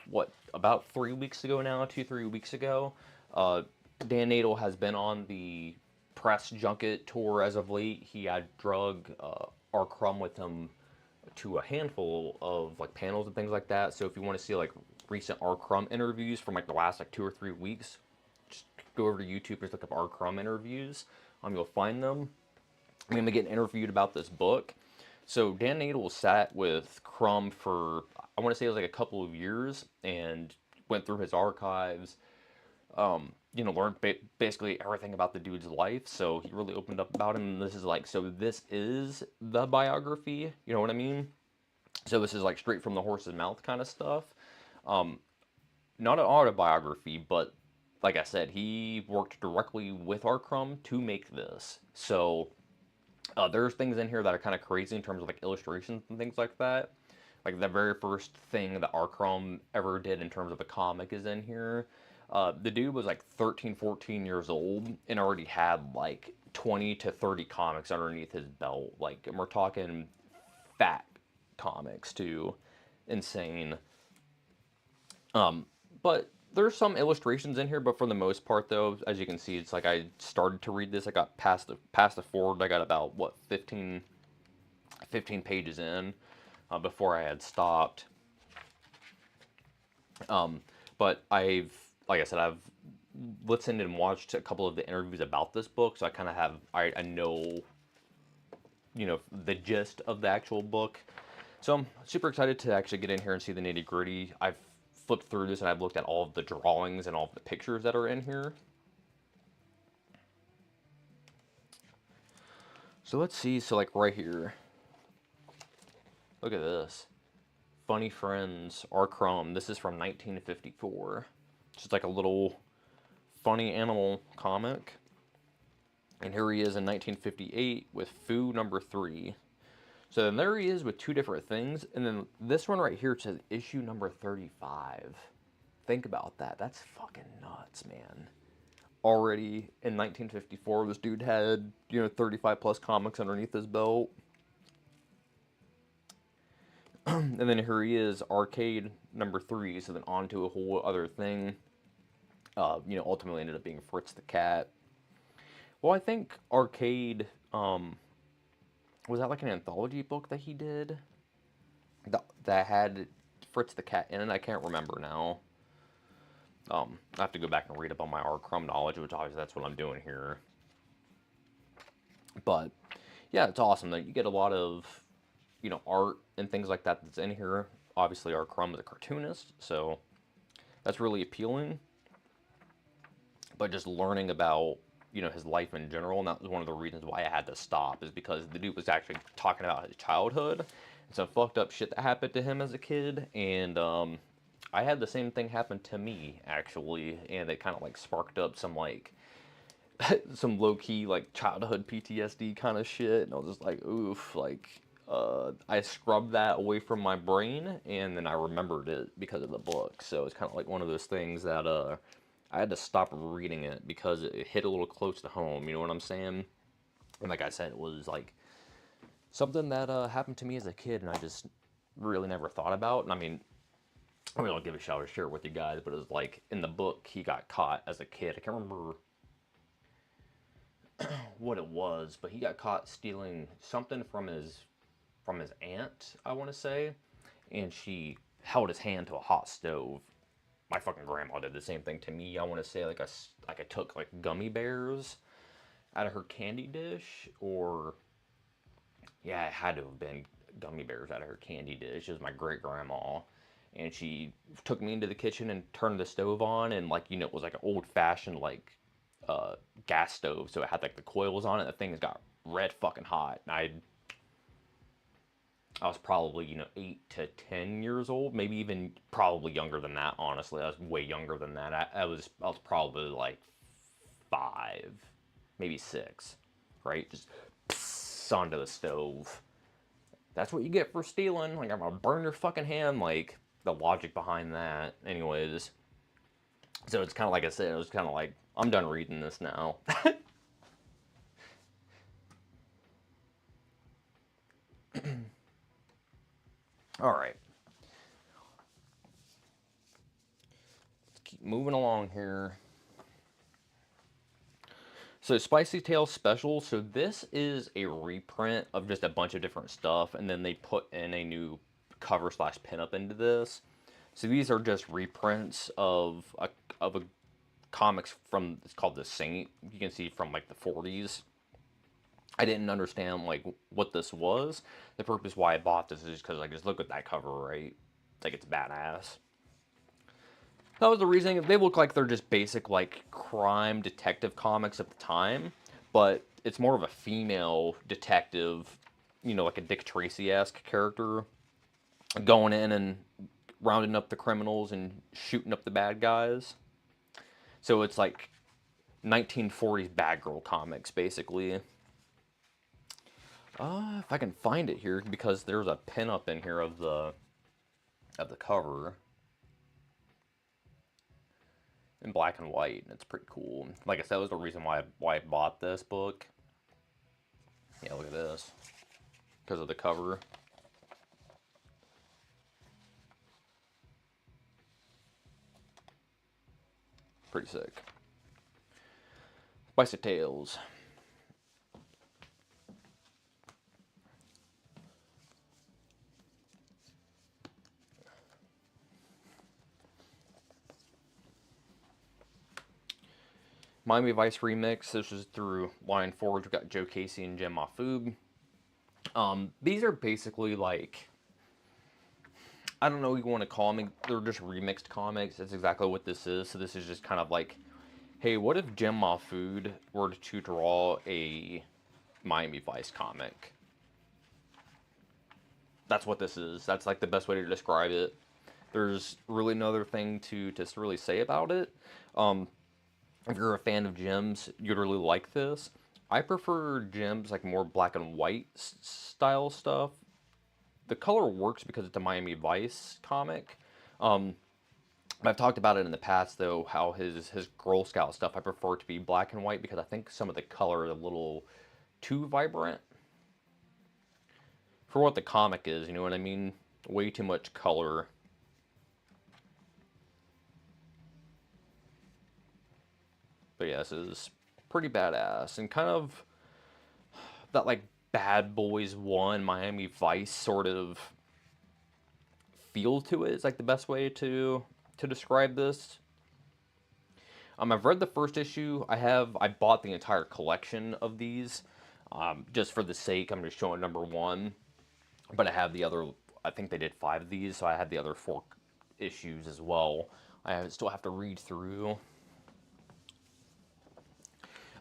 what, about 3 weeks ago now? 2-3 weeks ago. Dan Nadel has been on the press junket tour as of late. He had drug R. CRUMB with him to a handful of like panels and things like that. So if you want to see like recent R. CRUMB interviews from like the last like 2 or 3 weeks, just go over to YouTube, just look up R. CRUMB interviews. You'll find them. I'm gonna get interviewed about this book. So Dan Nadel sat with CRUMB for, I want to say it was like a couple of years, and went through his archives. You know, learned basically everything about the dude's life. So he really opened up about him. And this is like, so this is the biography. You know what I mean? So this is like straight from the horse's mouth kind of stuff. Not an autobiography, but like I said, he worked directly with R. CRUMB to make this. So there's things in here that are kind of crazy in terms of like illustrations and things like that. Like the very first thing that R. CRUMB ever did in terms of a comic is in here. The dude was like 13, 14 years old and already had like 20 to 30 comics underneath his belt. Like, and we're talking fat comics too. Insane. But there's some illustrations in here, but for the most part though, as you can see, it's like I started to read this, I got past the forward, I got about what 15 pages in before I had stopped. But like I said, I've listened and watched a couple of the interviews about this book, so I kind of have, I know, the gist of the actual book. So I'm super excited to actually get in here and see the nitty gritty. I've flipped through this and I've looked at all of the drawings and all of the pictures that are in here. So let's see, so like right here, look at this. Funny Friends, R. CRUMB. This is from 1954. Just like a little funny animal comic. And here he is in 1958 with Foo number 3. So then there he is with 2 different things. And then this one right here says issue number 35. Think about that. That's fucking nuts, man. Already in 1954, this dude had, 35 plus comics underneath his belt. And then here he is, Arcade number 3, so then on to a whole other thing. Ultimately ended up being Fritz the Cat. Well, I think Arcade, was that like an anthology book that he did? That had Fritz the Cat in it? I can't remember now. I have to go back and read up on my R. CRUMB knowledge, which obviously that's what I'm doing here. But, yeah, it's awesome that you get a lot of art and things like that that's in here. Obviously, R. CRUMB is a cartoonist, so that's really appealing. But just learning about, his life in general, and that was one of the reasons why I had to stop, is because the dude was actually talking about his childhood and some fucked up shit that happened to him as a kid, and I had the same thing happen to me, actually, and it kind of, like, sparked up some, like, some low-key, like, childhood PTSD kind of shit, and I was just like, oof, like, I scrubbed that away from my brain, and then I remembered it because of the book. So it's kind of like one of those things that I had to stop reading it because it hit a little close to home. You know what I'm saying? And like I said, it was like something that happened to me as a kid, and I just really never thought about. And I mean, I'll give a shout or share it with you guys, but it was like in the book he got caught as a kid. I can't remember what it was, but he got caught stealing something from his aunt, I want to say, and she held his hand to a hot stove. My fucking grandma did the same thing to me. I want to say like I took like gummy bears out of her candy dish, or yeah, it had to have been gummy bears out of her candy dish. It was my great grandma, and she took me into the kitchen and turned the stove on, and like it was like an old fashioned like gas stove, so it had like the coils on it. The thing got red fucking hot, and I was probably, 8 to 10 years old, maybe even probably younger than that, honestly. I was way younger than that. I was probably like 5, maybe 6, right? Just pss, onto the stove. That's what you get for stealing. Like, I'm gonna burn your fucking hand. Like, the logic behind that. Anyways. So it's kind of like I said, it was kind of like, I'm done reading this now. All right. Let's keep moving along here. So Spicy Tales Special. So this is a reprint of just a bunch of different stuff, and then they put in a new cover / pinup into this. So these are just reprints of a comics from, it's called The Saint. You can see from like the 40s. I didn't understand like what this was. The purpose why I bought this is because I just look at that cover, right? It's like it's badass. That was the reason. They look like they're just basic like crime detective comics at the time, but it's more of a female detective, like a Dick Tracy-esque character, going in and rounding up the criminals and shooting up the bad guys. So it's like 1940s bad girl comics, basically. If I can find it here, because there's a pin-up in here of the cover in black and white, and it's pretty cool. Like I said, that was the reason why I bought this book. Yeah, look at this. Because of the cover. Pretty sick. Spicy Tales. Miami Vice Remix. This was through Lion Forge. We got Joe Casey and Jen Mahfoub. These are basically like, I don't know what you want to call them. They're just remixed comics. That's exactly what this is. So this is just kind of like, hey, what if Jen Mahfoub were to draw a Miami Vice comic? That's what this is. That's like the best way to describe it. There's really no other thing to really say about it. If you're a fan of Jim's, you'd really like this. I prefer Jim's like more black and white style stuff. The color works because it's a Miami Vice comic. I've talked about it in the past though, how his Girl Scout stuff I prefer to be black and white because I think some of the color is a little too vibrant for what the comic is, you know what I mean? Way too much color. But yeah, this is pretty badass and kind of that like Bad Boys 1 Miami Vice sort of feel to it is like the best way to describe this. I've read the first issue. I bought the entire collection of these. Just for the sake, I'm just showing number 1. But I have the other, I think they did 5 of these, so I had the other 4 issues as well. I still have to read through.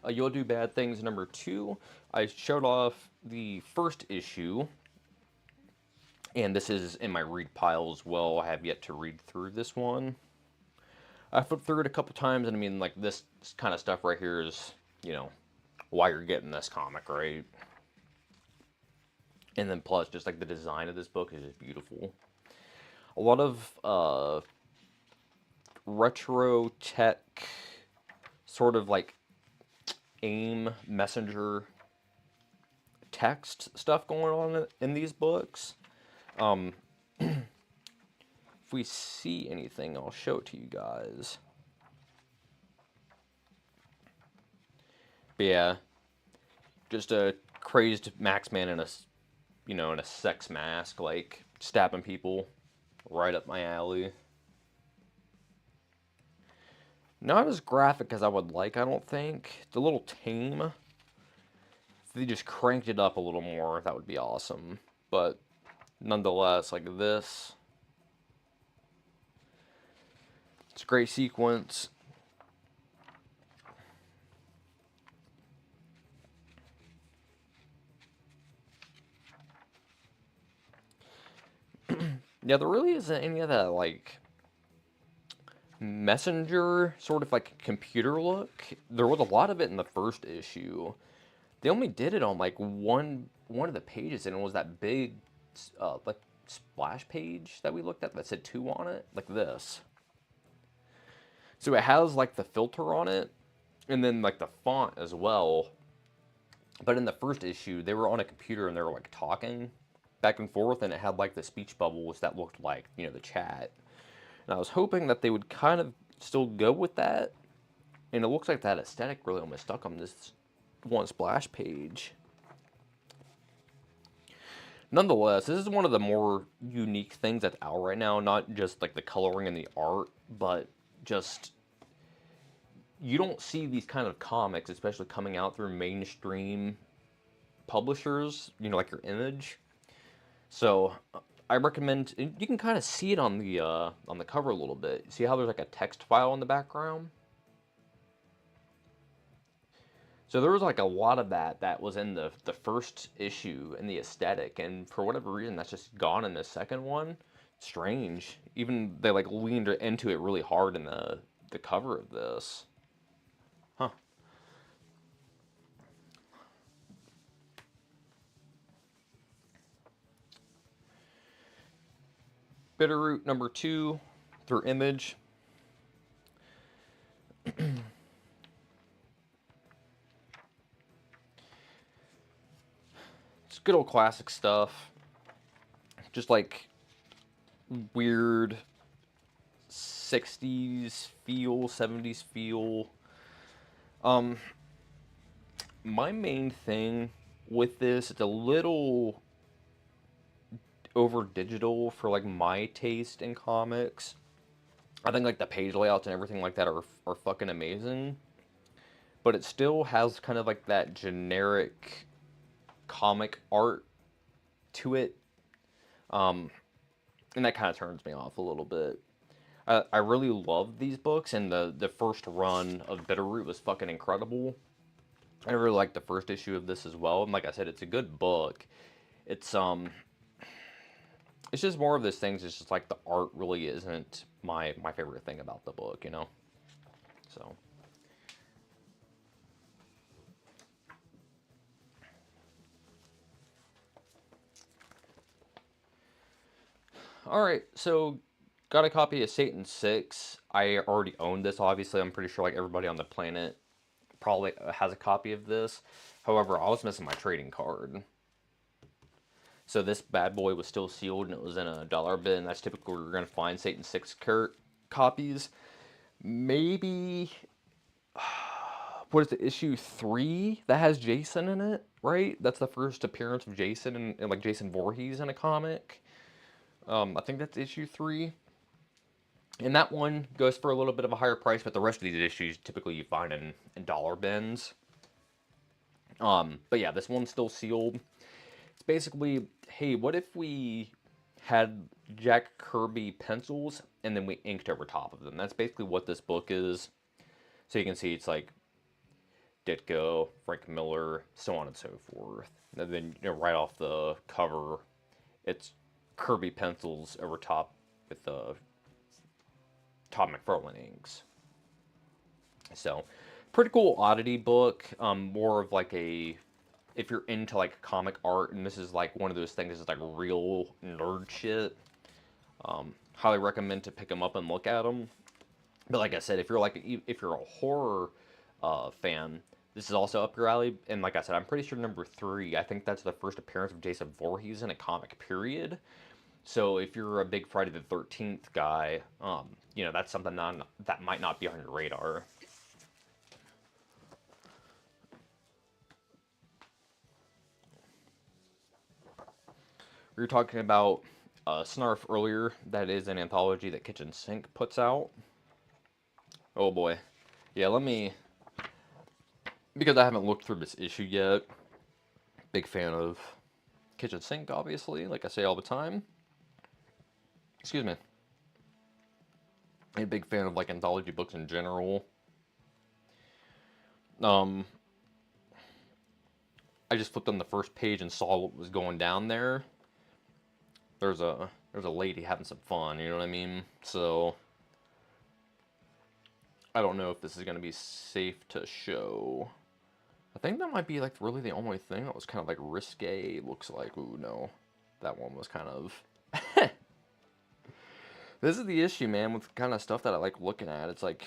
You'll Do Bad Things number 2. I showed off the first issue, and this is in my read pile as well. I have yet to read through this one. I flipped through it a couple times, and I mean, like, this kind of stuff right here is, you know, why you're getting this comic, right? And then plus, just like the design of this book is just beautiful. A lot of retro tech, sort of like AIM messenger text stuff going on in these books. If we see anything, I'll show it to you guys. But yeah, just a crazed Maxman in a, you know, in a sex mask, like stabbing people, right up my alley. Not as graphic as I would like, I don't think. It's a little tame. If they just cranked it up a little more, that would be awesome. But nonetheless, like this, it's a great sequence. Yeah, there really isn't any of that, like, messenger, sort of like computer look. There was a lot of it in the first issue. They only did it on, like, one of the pages, and it was that big, like, splash page that we looked at that said 2 on it, like this. So it has, like, the filter on it, and then, like, the font as well. But in the first issue, they were on a computer, and they were, like, talking back and forth, and it had, like, the speech bubbles that looked like, you know, the chat. And I was hoping that they would kind of still go with that. And it looks like that aesthetic really almost stuck on this one splash page. Nonetheless, this is one of the more unique things that's out right now. Not just like the coloring and the art, but just, you don't see these kind of comics, especially coming out through mainstream publishers, you know, like your Image. So I recommend, you can kind of see it on the cover a little bit. See how there's like a text file in the background? So there was like a lot of that was in the first issue in the aesthetic, and for whatever reason that's just gone in the second one. Strange. Even they like leaned into it really hard in the cover of this. Huh. Bitterroot number 2 through Image. It's good old classic stuff. Just like weird 60s feel, 70s feel. My main thing with this, it's a little over digital for like my taste in comics. I think like the page layouts and everything like that are fucking amazing. But it still has kind of like that generic comic art to it. And that kind of turns me off a little bit. I really love these books, and the first run of Bitterroot was fucking incredible. I really like the first issue of this as well, and like I said, it's a good book. It's it's just more of those things. It's just like the art really isn't my favorite thing about the book, you know. So. Alright, so got a copy of Satan 6. I already owned this, obviously. I'm pretty sure like everybody on the planet probably has a copy of this. However, I was missing my trading card. So this bad boy was still sealed and it was in a dollar bin. That's typically where you're going to find Satan 6 copies. Maybe, what is it, issue 3 that has Jason in it, right? That's the first appearance of Jason and like Jason Voorhees in a comic. I think that's issue 3. And that one goes for a little bit of a higher price, but the rest of these issues typically you find in dollar bins. But yeah, this one's still sealed. It's basically, hey, what if we had Jack Kirby pencils and then we inked over top of them? That's basically what this book is. So you can see it's like Ditko, Frank Miller, so on and so forth. And then, you know, right off the cover, it's Kirby pencils over top with the Todd McFarlane inks. So, pretty cool oddity book. More of like a, if you're into like comic art, and this is like one of those things that's like real nerd shit. Highly recommend to pick them up and look at them. But like I said, if you're a horror fan, this is also up your alley. And like I said, I'm pretty sure number 3, I think that's the first appearance of Jason Voorhees in a comic, period. So if you're a big Friday the 13th guy, you know, that's something that might not be on your radar. We were talking about Snarf earlier. That is an anthology that Kitchen Sink puts out. Oh boy. Yeah, let me, because I haven't looked through this issue yet. Big fan of Kitchen Sink, obviously, like I say all the time. Excuse me. I'm a big fan of like anthology books in general. I just flipped on the first page and saw what was going down there. There's a lady having some fun, you know what I mean? So I don't know if this is gonna be safe to show. I think that might be like really the only thing that was kind of like risque. It looks like, ooh no, that one was kind of. This is the issue, man, with kind of stuff that I like looking at. It's like,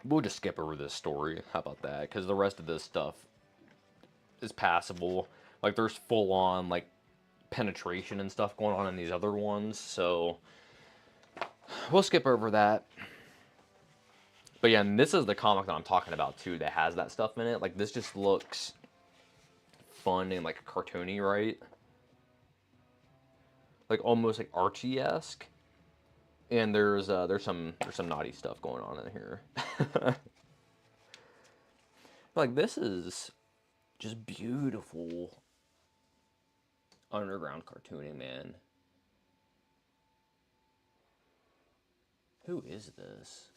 we'll just skip over this story. How about that? Because the rest of this stuff is passable. Like, there's full-on, like, penetration and stuff going on in these other ones. So, we'll skip over that. But yeah, and this is the comic that I'm talking about, too, that has that stuff in it. Like, this just looks fun and, like, cartoony, right? Like, almost, like, Archie-esque. And there's some naughty stuff going on in here. Like, this is just beautiful underground cartooning, man. Who is this?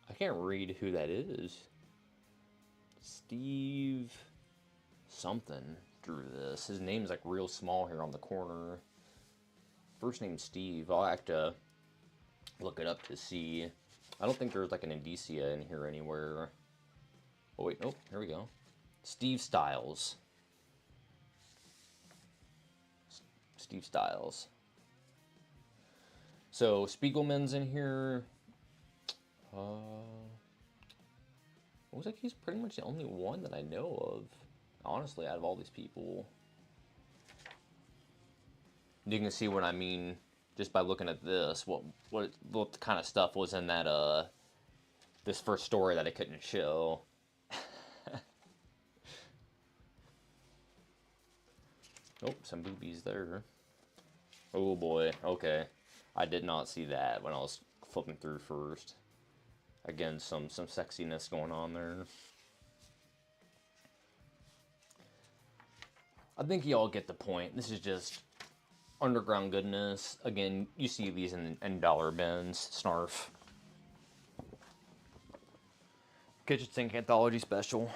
I can't read who that is. Steve something drew this. His name's like real small here on the corner. First name Steve. I'll have to look it up to see. I don't think there's like an indicia in here anywhere. Oh wait, nope, here we go. Steve Styles. Steve Styles. So Spiegelman's in here. looks like he's pretty much the only one that I know of, honestly, out of all these people. You can see what I mean just by looking at this. What kind of stuff was in that this first story that I couldn't show. Oh, some boobies there. Oh boy, okay. I did not see that when I was flipping through first. Again, some sexiness going on there. I think y'all get the point. This is just underground goodness. Again, you see these in dollar bins. SNARF. Kitchen Sink Anthology Special.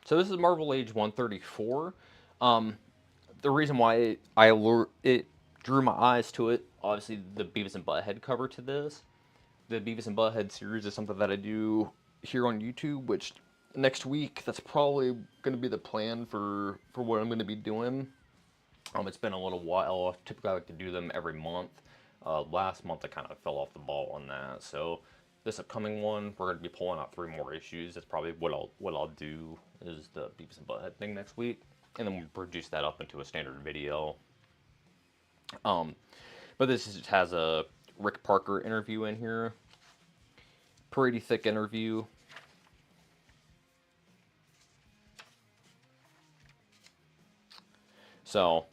So this is Marvel Age 134. The reason why it drew my eyes to it, obviously the Beavis and Butthead cover to this. The Beavis and Butthead series is something that I do here on YouTube, which next week, that's probably going to be the plan for what I'm going to be doing. It's been a little while. Typically I like to do them every month. Last month I kind of fell off the ball on that, so this upcoming one, we're going to be pulling out 3 more issues. That's probably what I'll do, is the Beavis and Butthead thing next week, and then we'll produce that up into a standard video. But this just has a Rick Parker interview in here. Pretty thick interview. So,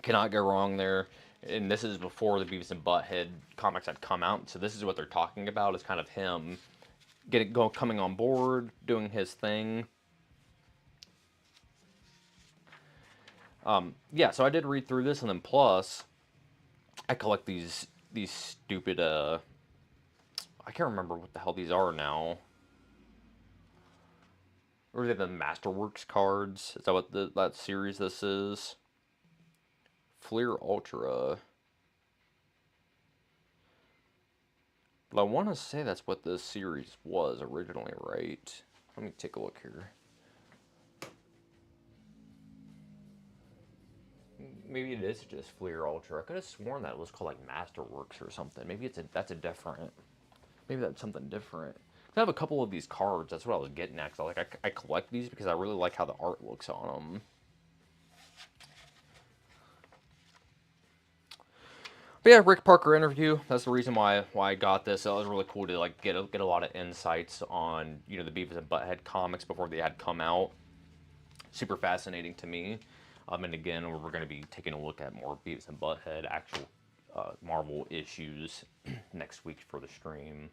cannot go wrong there. And this is before the Beavis and Butthead comics had come out, so this is what they're talking about, is kind of him coming on board, doing his thing. Yeah, so I did read through this, and then plus, I collect these stupid, I can't remember what the hell these are now. Or are they the Masterworks cards? Is that what that series this is? Fleer Ultra. But I want to say that's what this series was originally, right? Let me take a look here. Maybe it is just Fleer Ultra. I could have sworn that it was called like Masterworks or something. Maybe that's a different. Maybe that's something different. I have a couple of these cards. That's what I was getting at. I collect these because I really like how the art looks on them. But yeah, Rick Parker interview. That's the reason why I got this. It was really cool to like get a lot of insights on, you know, the Beavis and Butthead comics before they had come out. Super fascinating to me. And again, we're going to be taking a look at more Beavis and Butthead actual Marvel issues next week for the stream.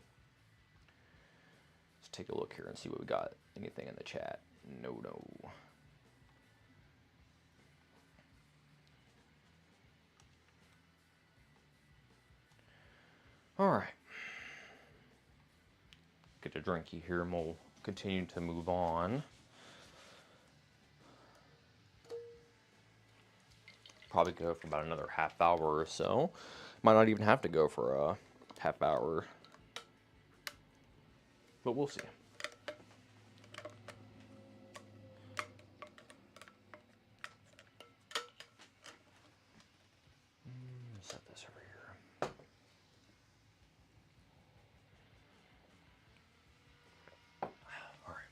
Let's take a look here and see what we got. Anything in the chat? No. Alright. Get a drinky here and we'll continue to move on. Probably go for about another half hour or so. Might not even have to go for a half hour. But we'll see. Set this over here. All right.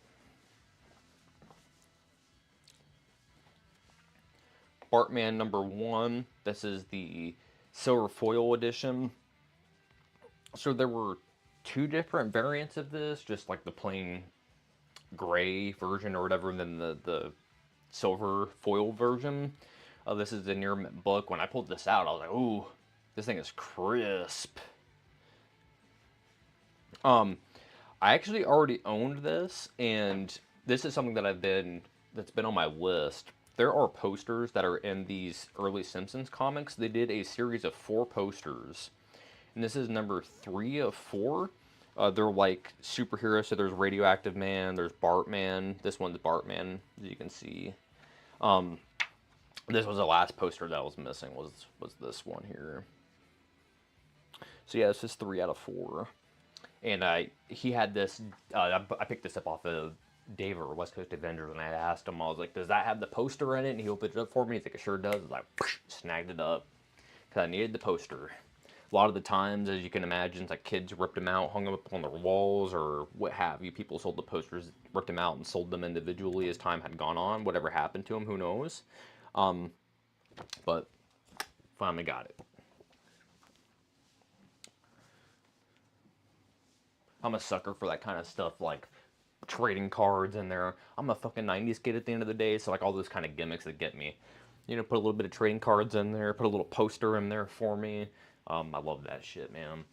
Bartman #1. This is the silver foil edition. So there were 2 different variants of this, just like the plain gray version or whatever, and then the silver foil version. This is the near mint book. When I pulled this out, I was like, ooh, this thing is crisp. I actually already owned this, and this is something that's been on my list. There are posters that are in these early Simpsons comics. They did a series of 4 posters, and this is number 3 of 4. They're like superheroes, so there's Radioactive Man, there's Bartman. This one's Bartman, as you can see. This was the last poster that was missing, was this one here. So yeah, this is 3 out of 4. And he had this, I picked this up off of Dave or West Coast Avengers, and I asked him, I was like, does that have the poster in it? And he opened it up for me. He's like, it sure does. I was like, snagged it up because I needed the poster. A lot of the times, as you can imagine, it's like kids ripped them out, hung them up on their walls, or what have you. People sold the posters, ripped them out, and sold them individually as time had gone on. Whatever happened to them, who knows? But finally got it. I'm a sucker for that kind of stuff, like trading cards in there. I'm a fucking 90s kid at the end of the day, so like all those kind of gimmicks that get me. You know, put a little bit of trading cards in there, put a little poster in there for me. I love that shit, man.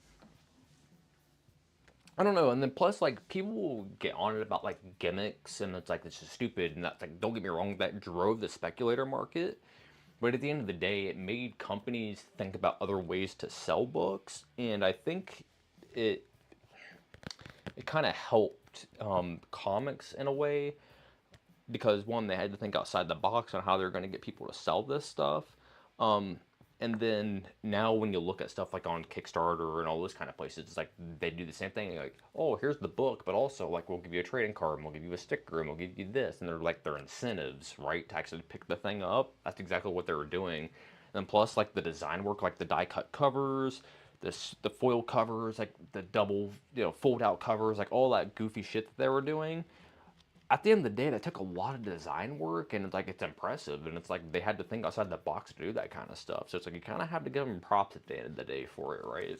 I don't know, and then plus, like, people get on it about, like, gimmicks, and it's like, it's just stupid, and that's, like, don't get me wrong, that drove the speculator market, but at the end of the day, it made companies think about other ways to sell books, and I think it kind of helped comics in a way, because one, they had to think outside the box on how they're going to get people to sell this stuff. And then now when you look at stuff like on Kickstarter and all those kind of places, it's like they do the same thing. Like, oh, here's the book, but also like we'll give you a trading card, and we'll give you a sticker, and we'll give you this, and they're like their incentives, right, to actually pick the thing up. That's exactly what they were doing. And plus, like the design work, like the die cut covers, the foil covers, like the double, fold out covers, like all that goofy shit that they were doing. At the end of the day, that took a lot of design work, and it's like it's impressive, and it's like they had to think outside the box to do that kind of stuff. So it's like you kind of have to give them props at the end of the day for it, right?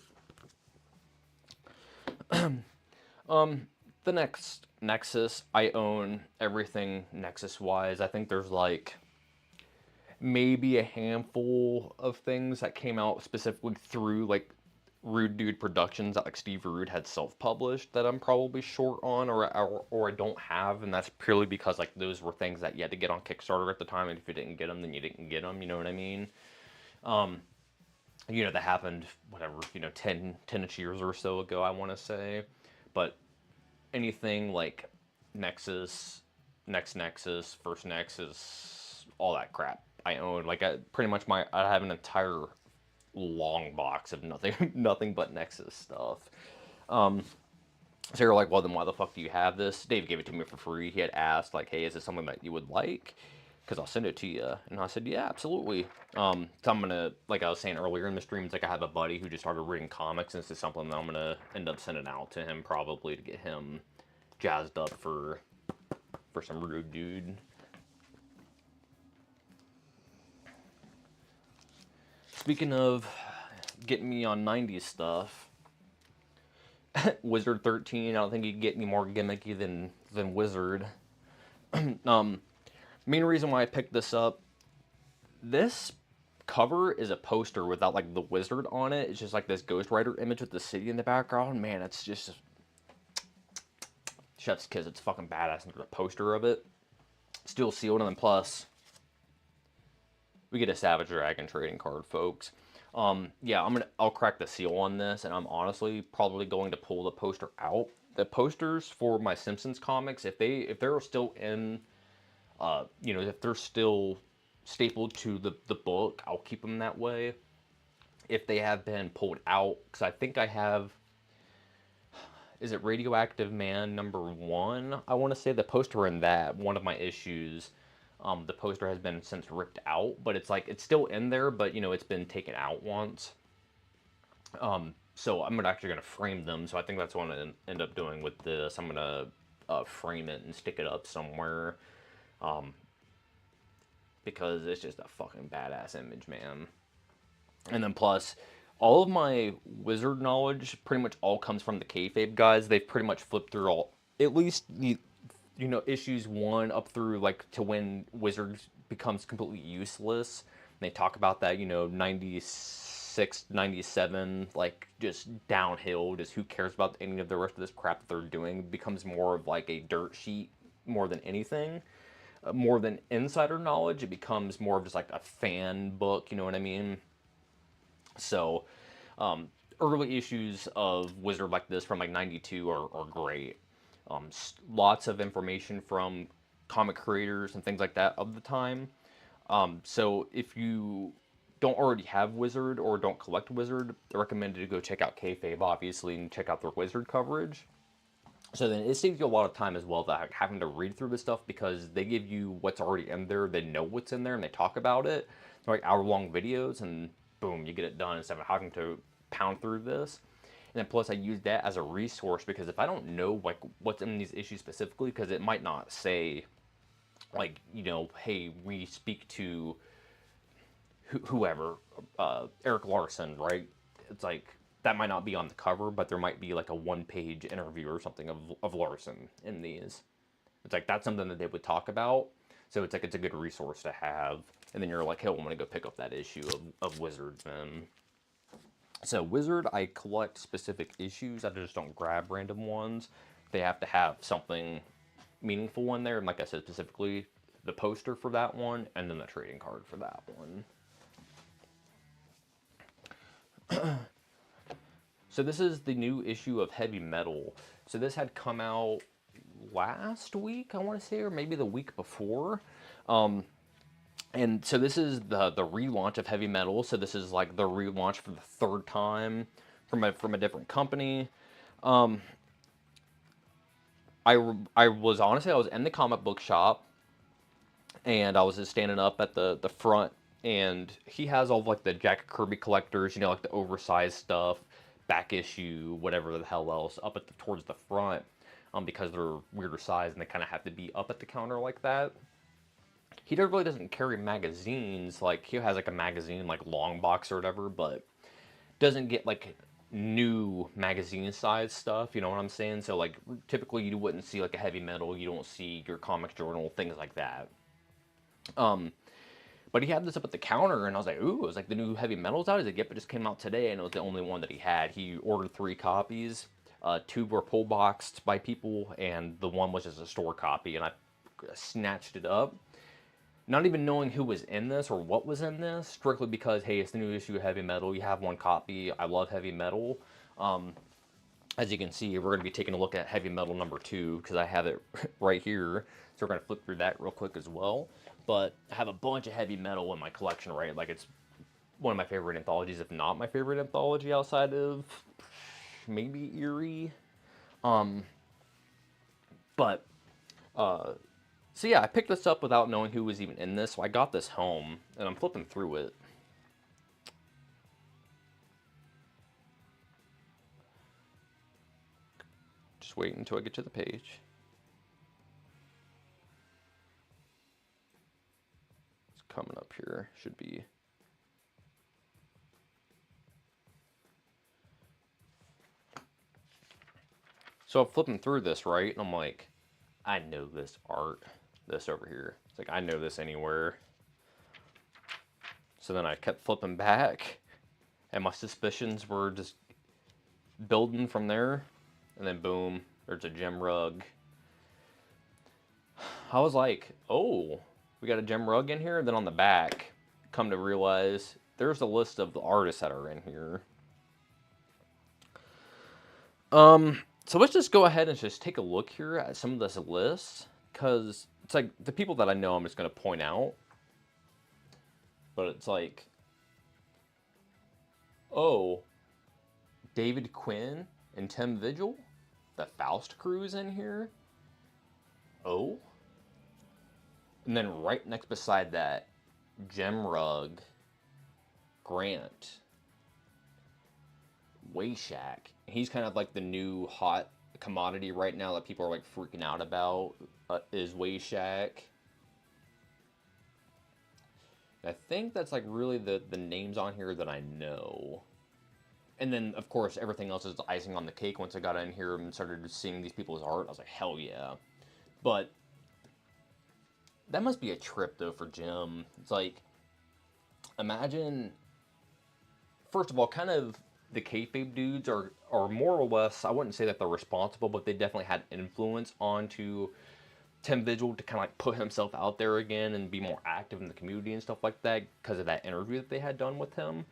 The next Nexus, I own everything Nexus wise. I think there's like maybe a handful of things that came out specifically through like Rude Dude Productions that like Steve Rude had self-published that I'm probably short on or I don't have, and that's purely because like those were things that you had to get on Kickstarter at the time, and if you didn't get them, then you didn't get them, you know what I mean? That happened, whatever, 10-ish years or so ago, I want to say. But anything like Nexus, Next Nexus, First Nexus, all that crap I own. Like pretty much I have an entire long box of nothing but Nexus stuff. So you're like, well, then why the fuck do you have this? Dave gave it to me for free. He had asked, like, hey, is this something that you would like? Because I'll send it to you. And I said, yeah, absolutely. So I'm going to, like I was saying earlier in the stream, it's like I have a buddy who just started reading comics, and this is something that I'm going to end up sending out to him probably to get him jazzed up for some Rude Dude. Speaking of getting me on 90s stuff, Wizard 13, I don't think you can get any more gimmicky than Wizard. Main reason why I picked this up, this cover is a poster without like the wizard on it. It's just like this Ghost Rider image with the city in the background. Man, it's just chef's kiss. It's fucking badass. And there's a poster of it, still sealed, and then plus we get a Savage Dragon trading card, folks. Yeah, I'll crack the seal on this, and I'm honestly probably going to pull the poster out. The posters for my Simpsons comics, if they're still in, if they're still stapled to the book, I'll keep them that way. If they have been pulled out, because I think I have, is it Radioactive Man #1? I want to say the poster in that, one of my issues, the poster has been since ripped out, but it's like, it's still in there, but it's been taken out once. So I'm actually going to frame them, so I think that's what I'm going to end up doing with this. I'm going to frame it and stick it up somewhere, because it's just a fucking badass image, man. And then plus, all of my wizard knowledge pretty much all comes from the kayfabe guys. They've pretty much flipped through all, at least the issues 1 up through like to when Wizard becomes completely useless. And they talk about that, 96, 97, like just downhill, just who cares about any of the rest of this crap that they're doing. It becomes more of like a dirt sheet more than anything. More than insider knowledge, it becomes more of just like a fan book, you know what I mean? So, early issues of Wizard like this from like 92 are great. Lots of information from comic creators and things like that of the time. So if you don't already have Wizard or don't collect Wizard, I recommend to go check out Kayfabe, obviously, and check out their Wizard coverage. So then it saves you a lot of time as well, that having to read through this stuff, because they give you what's already in there, they know what's in there, and they talk about it. They're like hour-long videos, and boom, you get it done instead of having to pound through this. And then plus I use that as a resource, because if I don't know like what's in these issues specifically, because it might not say like, you know, hey, we speak to whoever, Eric Larson, right? It's like that might not be on the cover, but there might be like a one-page interview or something of Larson in these. It's like that's something that they would talk about. So it's like it's a good resource to have. And then you're like, hey, I'm gonna go pick up that issue of Wizards then. So Wizard, I collect specific issues. I just don't grab random ones. They have to have something meaningful in there. And like I said, specifically the poster for that one, and then the trading card for that one. So this is the new issue of Heavy Metal. So this had come out last week, I want to say, or maybe the week before. And so this is the relaunch of Heavy Metal. So this is like the relaunch for the third time from a different company. I was honestly, I was in the comic book shop, and I was just standing up at the front, and he has all of like the Jack Kirby collectors, you know, like the oversized stuff, back issue, whatever the hell else, up at towards the front, because they're weirder size and they kind of have to be up at the counter like that. He really doesn't carry magazines. Like he has like a magazine like long box or whatever, but doesn't get like new magazine size stuff, you know what I'm saying? So like typically you wouldn't see like a Heavy Metal, you don't see your comic journal, things like that. But he had this up at the counter, and I was like, ooh, it was like the new Heavy Metal's out. He's like, yep, it just came out today, and it was the only one that he had. He ordered 3 copies. 2 were pull boxed by people, and the one was just a store copy, and I snatched it up. Not even knowing who was in this or what was in this, strictly because, hey, it's the new issue of Heavy Metal. You have 1 copy. I love Heavy Metal. As you can see, we're going to be taking a look at Heavy Metal number 2, because I have it right here. So we're going to flip through that real quick as well. But I have a bunch of Heavy Metal in my collection, right? Like, it's one of my favorite anthologies, if not my favorite anthology outside of maybe Eerie. So yeah, I picked this up without knowing who was even in this. So I got this home, and I'm flipping through it. Just wait until I get to the page. It's coming up here. Should be. So I'm flipping through this, right? And I'm like, I know this art. This over here. It's like, I know this anywhere. So then I kept flipping back, and my suspicions were just building from there. And then boom, there's a gem rug. I was like, oh, we got a gem rug in here? And then on the back, come to realize there's a list of the artists that are in here. So let's just go ahead and just take a look here at some of this list, because it's like the people that I know I'm just going to point out. But it's like, oh, David Quinn and Tim Vigil? The Faust crew is in here? Oh? And then right next beside that, Gem Rug, Grant, Wayshack. He's kind of like the new hot commodity right now that people are like freaking out about, is Wayshack. I think that's like really the names on here that I know. And then, of course, everything else is the icing on the cake. Once I got in here and started seeing these people's art, I was like, hell yeah. But that must be a trip, though, for Jim. It's like, imagine, first of all, kind of the kayfabe dudes are more or less, I wouldn't say that they're responsible, but they definitely had influence onto Tim Vigil to kind of like put himself out there again and be more active in the community and stuff like that because of that interview that they had done with him.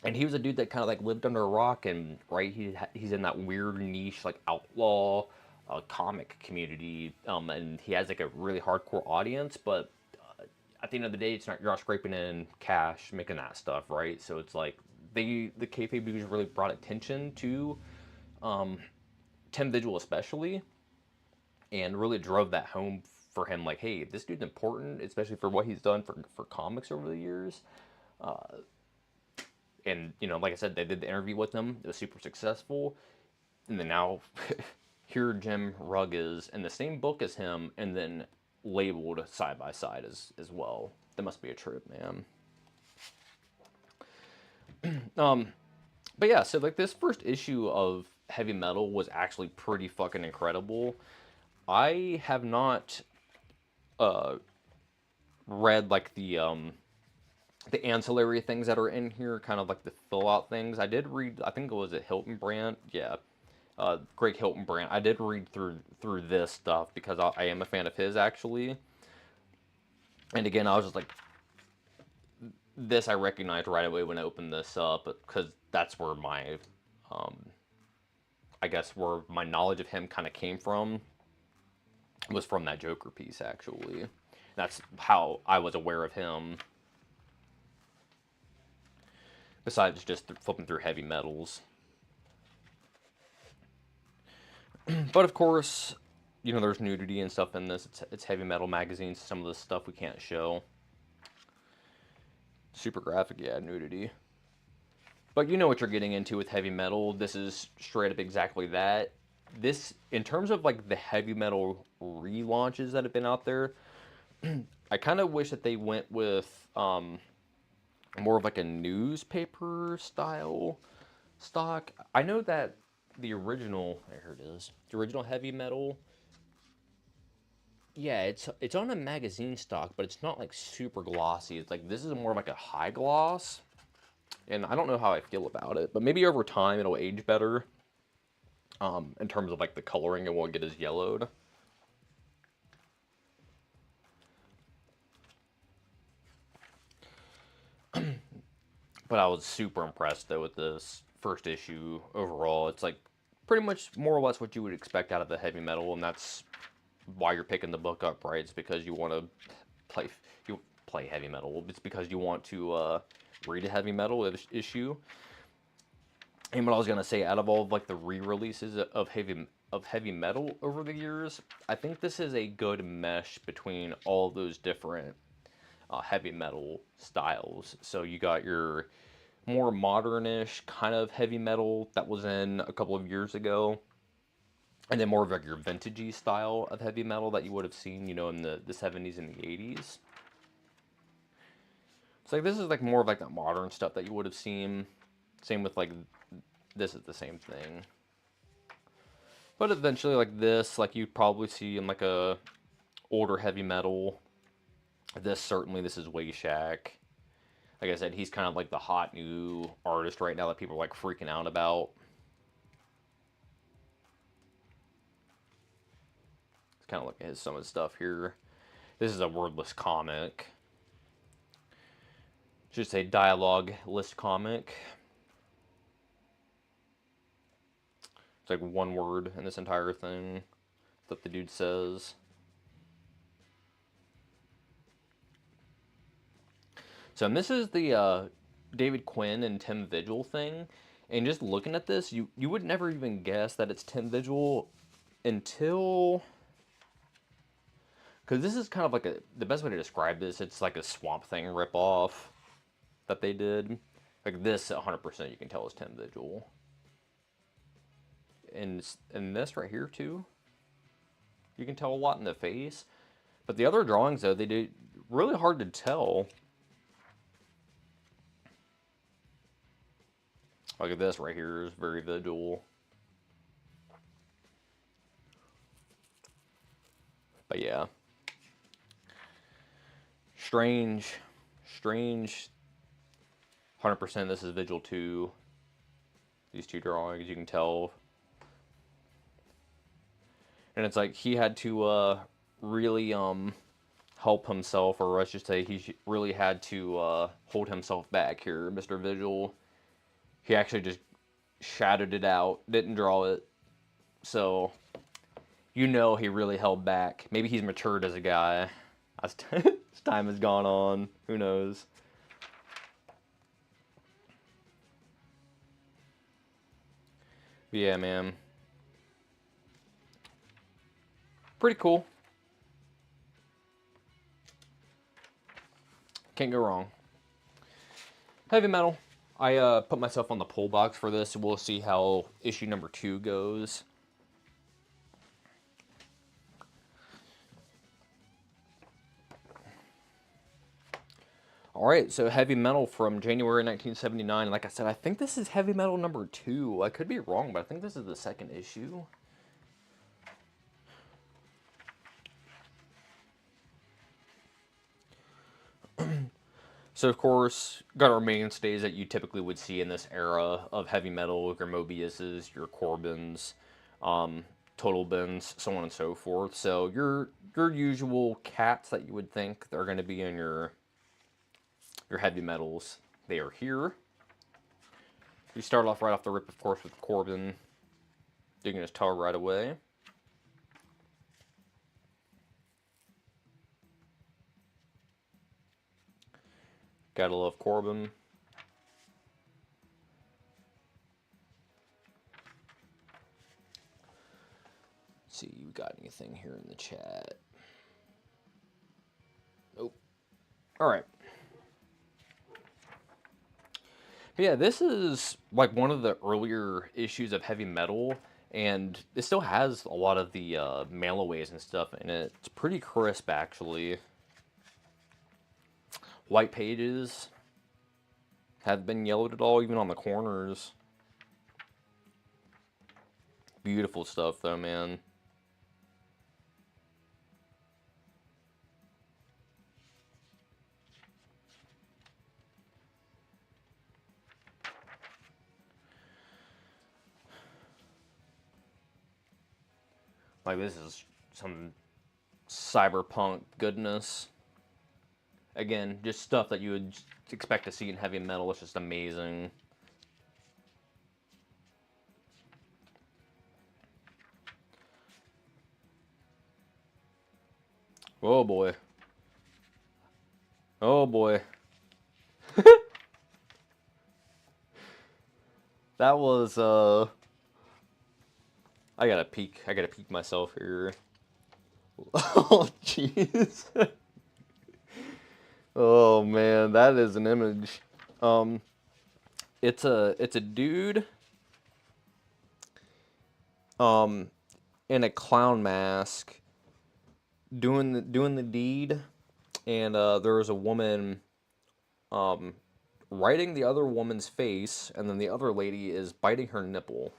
And he was a dude that kind of like lived under a rock, and right, he's in that weird niche like outlaw comic community, and he has like a really hardcore audience. But at the end of the day, you're not scraping in cash making that stuff, right? So it's like the kayfabe dudes really brought attention to Tim Vigil especially, and really drove that home for him. Like, hey, this dude's important, especially for what he's done for comics over the years. And, you know, like I said, they did the interview with him. It was super successful. And then now, here Jim Rugg is in the same book as him, and then labeled side by side as well. That must be a trip, man. But yeah, so like this first issue of Heavy Metal was actually pretty fucking incredible. I have not read like the ancillary things that are in here, kind of like the fill out things. I did read, I think it was a Hilton Brand, yeah, Greg Hilton Brand. I did read through this stuff because I am a fan of his actually. And again, I was just like, this I recognized right away when I opened this up because that's where my, I guess where my knowledge of him kind of came from, was from that Joker piece actually. That's how I was aware of him. Besides just flipping through Heavy Metals. But of course, you know, there's nudity and stuff in this. It's Heavy Metal magazines. Some of the stuff we can't show. Super graphic, yeah, nudity. But you know what you're getting into with Heavy Metal. This is straight up exactly that. This, in terms of like the Heavy Metal relaunches that have been out there, I kind of wish that they went with more of like a newspaper style stock. I know that the original, here it is, the original Heavy Metal, yeah, it's on a magazine stock, but it's not like super glossy. It's like, this is more like a high gloss, and I don't know how I feel about it, but maybe over time it'll age better, in terms of like the coloring. It won't get as yellowed. But I was super impressed though with this first issue overall. It's like pretty much more or less what you would expect out of the Heavy Metal, and that's why you're picking the book up, right? It's because you want to play Heavy Metal. It's because you want to read a Heavy Metal issue. And what I was gonna say, out of all of like the re-releases of Heavy Metal over the years, I think this is a good mesh between all those different Heavy Metal styles. So you got your more modernish kind of Heavy Metal that was in a couple of years ago, and then more of like your vintagey style of Heavy Metal that you would have seen, you know, in the 70s and the 80s. So like this is like more of like that modern stuff that you would have seen. Same with like, this is the same thing. But eventually like this, like you'd probably see in like a older Heavy Metal. This is Wayshack. Like I said, he's kind of like the hot new artist right now that people are like freaking out about. It's kind of look at some of his stuff here. This is a wordless comic. Should say dialogue list comic. It's like one word in this entire thing that the dude says. So and this is the David Quinn and Tim Vigil thing. And just looking at this, you would never even guess that it's Tim Vigil until... Because this is kind of like the best way to describe this, it's like a Swamp Thing ripoff that they did. Like this, 100% you can tell is Tim Vigil. And this right here too, you can tell a lot in the face. But the other drawings though, they did really hard to tell. Look at this right here, is very Vigil. But yeah. Strange. 100% this is Vigil 2. These two drawings, you can tell. And it's like he had to really help himself, or I should say he really had to hold himself back here, Mr. Vigil. He actually just shadowed it out, didn't draw it. So, you know he really held back. Maybe he's matured as a guy as time has gone on. Who knows? But yeah, man. Pretty cool. Can't go wrong. Heavy Metal. I put myself on the pull box for this. We'll see how issue number 2 goes. Alright, so Heavy Metal from January 1979. Like I said, I think this is Heavy Metal number 2. I could be wrong, but I think this is the second issue. So, of course, got our mainstays that you typically would see in this era of heavy metal, your Mobiuses, your Corbins, Total Bins, so on and so forth. So, your usual cats that you would think they're going to be in your heavy metals, they are here. You start off right off the rip, of course, with Corbin digging his toe right away. Gotta love Corbin. Let's see, you got anything here in the chat? Nope. Alright. Yeah, this is like one of the earlier issues of Heavy Metal, and it still has a lot of the mailaways and stuff in it. It's pretty crisp, actually. White pages have been yellowed at all, even on the corners. Beautiful stuff, though, man. Like, this is some cyberpunk goodness. Again, just stuff that you would expect to see in Heavy Metal. It's just amazing. Oh boy. Oh boy. That was, I gotta peek myself here. Oh, jeez. Oh, man, that is an image. It's a dude, in a clown mask doing the deed, and, there was a woman, writing the other woman's face, and then the other lady is biting her nipple.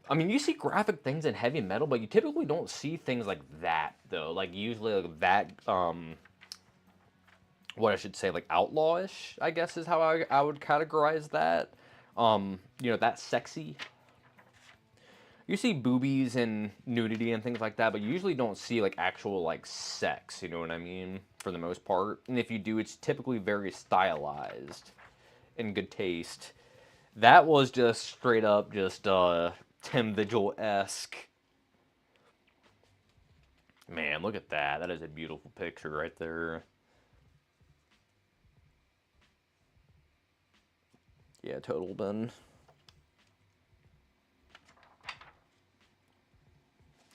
I mean, you see graphic things in Heavy Metal, but you typically don't see things like that, though. Like, usually, like, that, what I should say, like, outlawish, I guess is how I would categorize that. You know, that sexy. You see boobies and nudity and things like that, but you usually don't see, like, actual, like, sex, you know what I mean? For the most part. And if you do, it's typically very stylized in good taste. That was just straight up just, Tim Vigil-esque. Man, look at that. That is a beautiful picture right there. Yeah, Total Ben.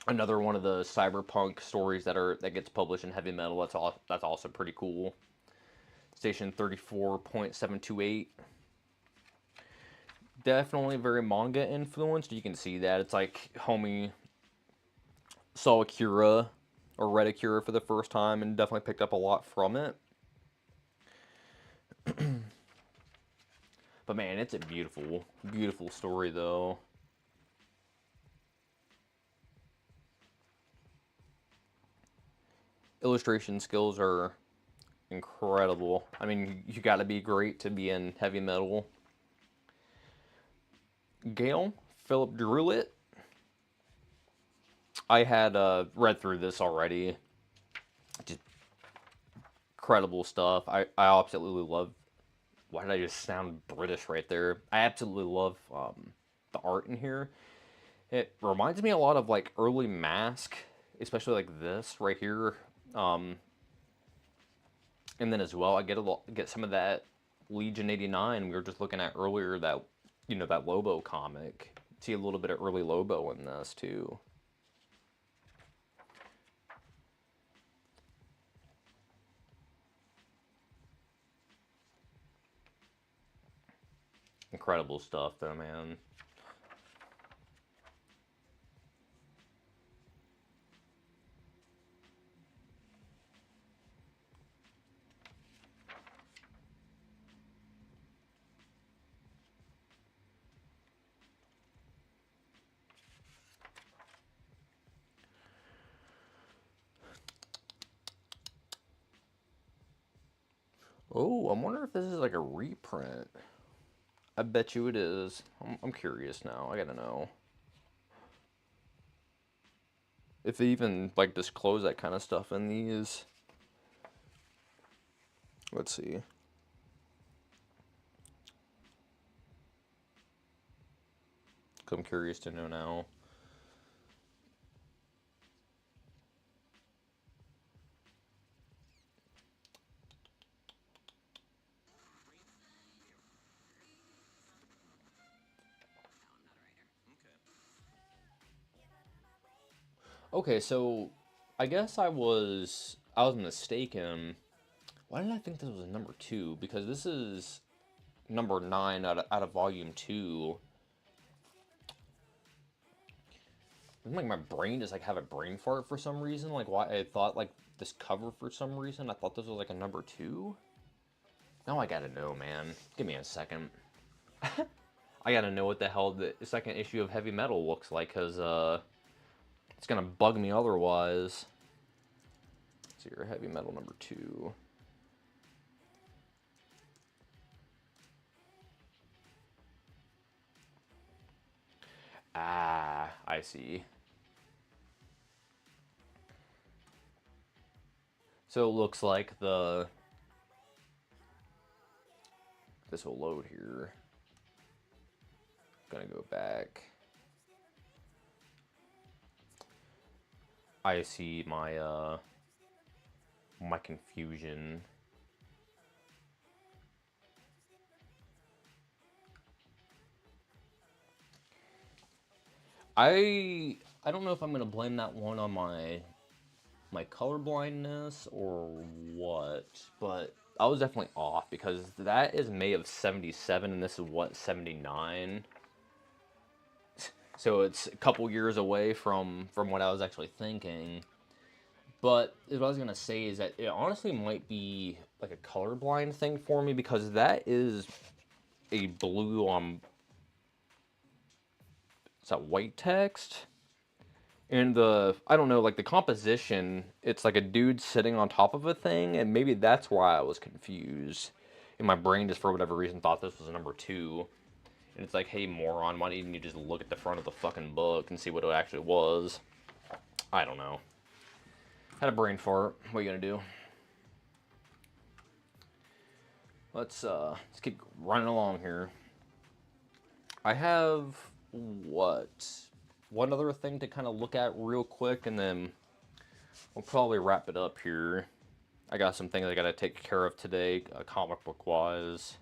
Another one of the cyberpunk stories that gets published in Heavy Metal. That's also pretty cool. Station 34.728. Definitely very manga influenced. You can see that. It's like homie saw Akira or read Akira for the first time and definitely picked up a lot from it. But man, it's a beautiful, beautiful story though. Illustration skills are incredible. I mean, you gotta be great to be in Heavy Metal. Gale, Philip Druitt. I had read through this already. Just incredible stuff. I absolutely love. Why did I just sound British right there? I absolutely love the art in here. It reminds me a lot of like early Mask, especially like this right here. And then as well, I get some of that Legion 89 we were just looking at earlier. That that Lobo comic. See a little bit of early Lobo in this too. Incredible stuff, though, man. Oh, I wonder if this is like a reprint. I bet you it is. I'm curious now. I gotta know. If they even, like, disclose that kind of stuff in these. Let's see. I'm curious to know now. Okay, so I guess I was mistaken. Why did I think this was number 2? Because this is number 9 out of volume 2. Like my brain just like have a brain fart for some reason. Like why I thought like this cover for some reason. I thought this was like a number 2. Now I gotta know, man. Give me a second. I gotta know what the hell the second issue of Heavy Metal looks like, cause it's gonna bug me otherwise. So your Heavy Metal number 2. Ah, I see. So it looks like this will load here. Gonna go back. I see my my confusion. I don't know if I'm gonna blame that one on my color blindness or what, but I was definitely off because that is May of 77 and this is what, 79. So it's a couple years away from what I was actually thinking. But what I was gonna say is that it honestly might be like a colorblind thing for me because that is a blue on, is that white text? And I don't know, like the composition, it's like a dude sitting on top of a thing, and maybe that's why I was confused. And my brain just for whatever reason thought this was a number 2. And it's like, hey moron, why didn't you just look at the front of the fucking book and see what it actually was? I don't know. Had a brain fart. What are you gonna do? Let's keep running along here. I have what? One other thing to kind of look at real quick, and then we'll probably wrap it up here. I got some things I gotta take care of today, comic book wise.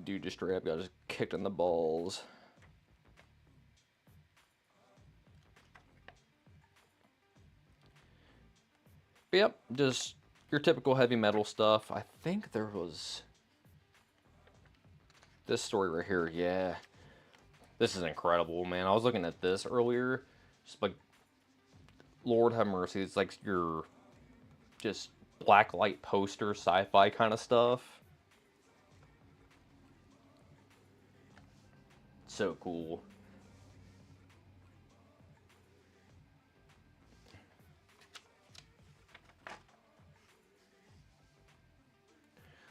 Dude just straight up got just kicked in the balls. But yep, just your typical heavy metal stuff. I think there was this story right here. Yeah, this is incredible, man. I was looking at this earlier, just like, Lord have mercy. It's like your just black light poster sci-fi kind of stuff. So cool.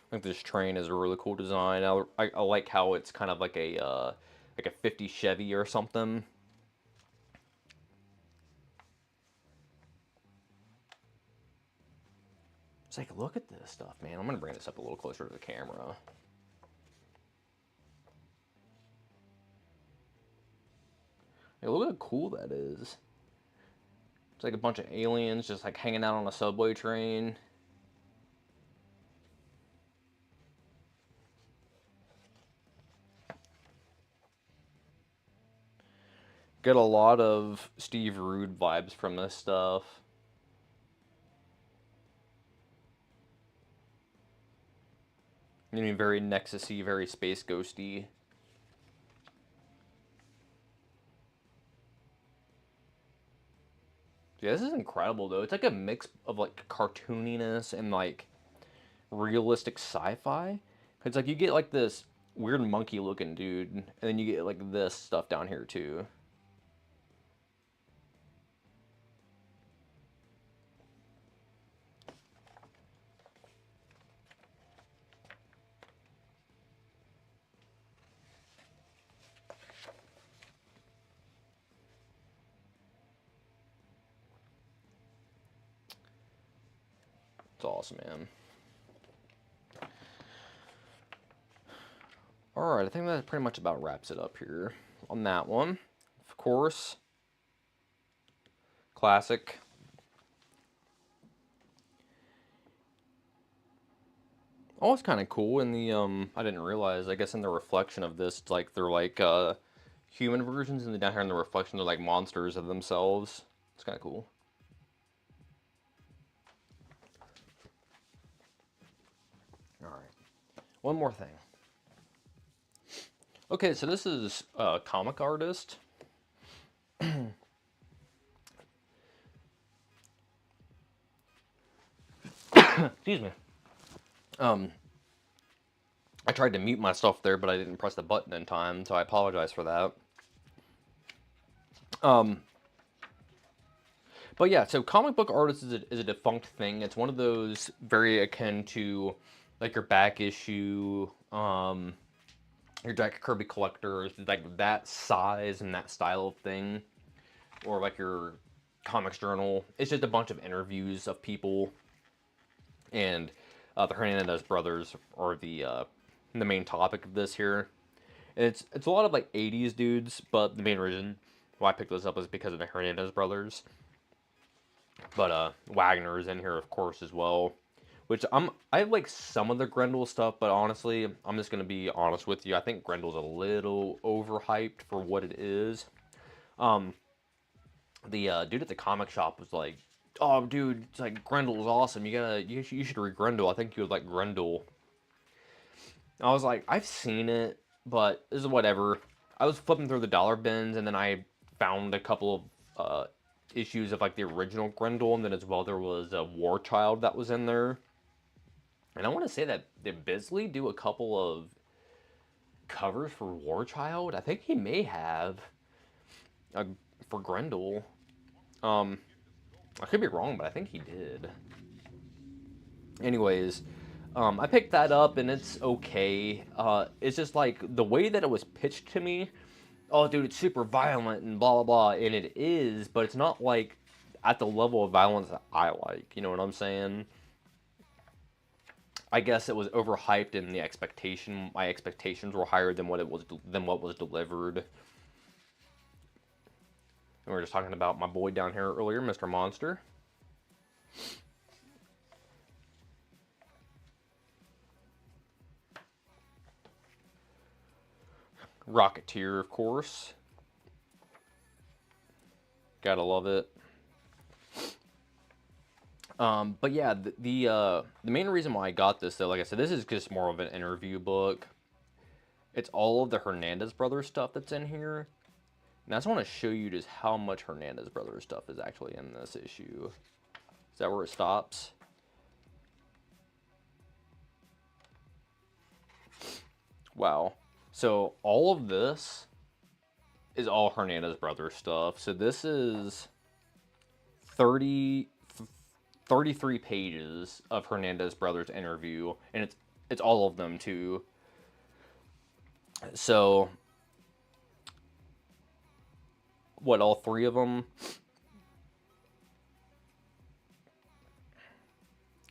I think this train is a really cool design. I like how it's kind of like a 50 Chevy or something. It's like, look at this stuff, man. I'm gonna bring this up a little closer to the camera. Hey, look how cool that is. It's like a bunch of aliens just like hanging out on a subway train. Get a lot of Steve Rude vibes from this stuff. You know, very Nexus-y, very Space Ghosty. Yeah, this is incredible though. It's like a mix of like cartooniness and like realistic sci-fi. It's like you get like this weird monkey looking dude, and then you get like this stuff down here too. It's awesome, man. Alright, I think that pretty much about wraps it up here on that one. Of course, classic. Oh, it's kind of cool in the, I didn't realize, I guess in the reflection of this, it's like they're like, human versions, and then down here in the reflection, they're like monsters of themselves. It's kind of cool. Alright, one more thing. Okay, so this is a comic artist. Excuse me. I tried to mute myself there, but I didn't press the button in time, so I apologize for that. But yeah, so comic book artist is a defunct thing. It's one of those very akin to like your back issue, your Jack Kirby collectors, like that size and that style of thing, or like your comics journal. It's just a bunch of interviews of people, and the Hernandez brothers are the main topic of this here. And it's a lot of like 80s dudes, but the main reason why I picked this up is because of the Hernandez brothers. But Wagner's in here, of course, as well. Which I like some of the Grendel stuff, but honestly, I'm just gonna be honest with you. I think Grendel's a little overhyped for what it is. The dude at the comic shop was like, "Oh, dude, it's like Grendel's awesome. You should read Grendel. I think you would like Grendel." I was like, I've seen it, but this is whatever. I was flipping through the dollar bins, and then I found a couple of issues of like the original Grendel, and then as well there was a War Child that was in there. And I want to say that did Bisley do a couple of covers for War Child? I think he may have for Grendel. I could be wrong, but I think he did. Anyways, I picked that up and it's okay. It's just like the way that it was pitched to me. Oh, dude, it's super violent and blah blah blah, and it is, but it's not like at the level of violence that I like. You know what I'm saying? I guess it was overhyped in the expectation. My expectations were higher than what was delivered. And we were just talking about my boy down here earlier, Mr. Monster. Rocketeer, of course. Gotta love it. But yeah, the main reason why I got this, though, like I said, this is just more of an interview book. It's all of the Hernandez Brothers stuff that's in here. And I just want to show you just how much Hernandez Brothers stuff is actually in this issue. Is that where it stops? Wow. So all of this is all Hernandez Brothers stuff. So this is 33 pages of Hernandez Brothers interview, and it's all of them too. So what, all three of them?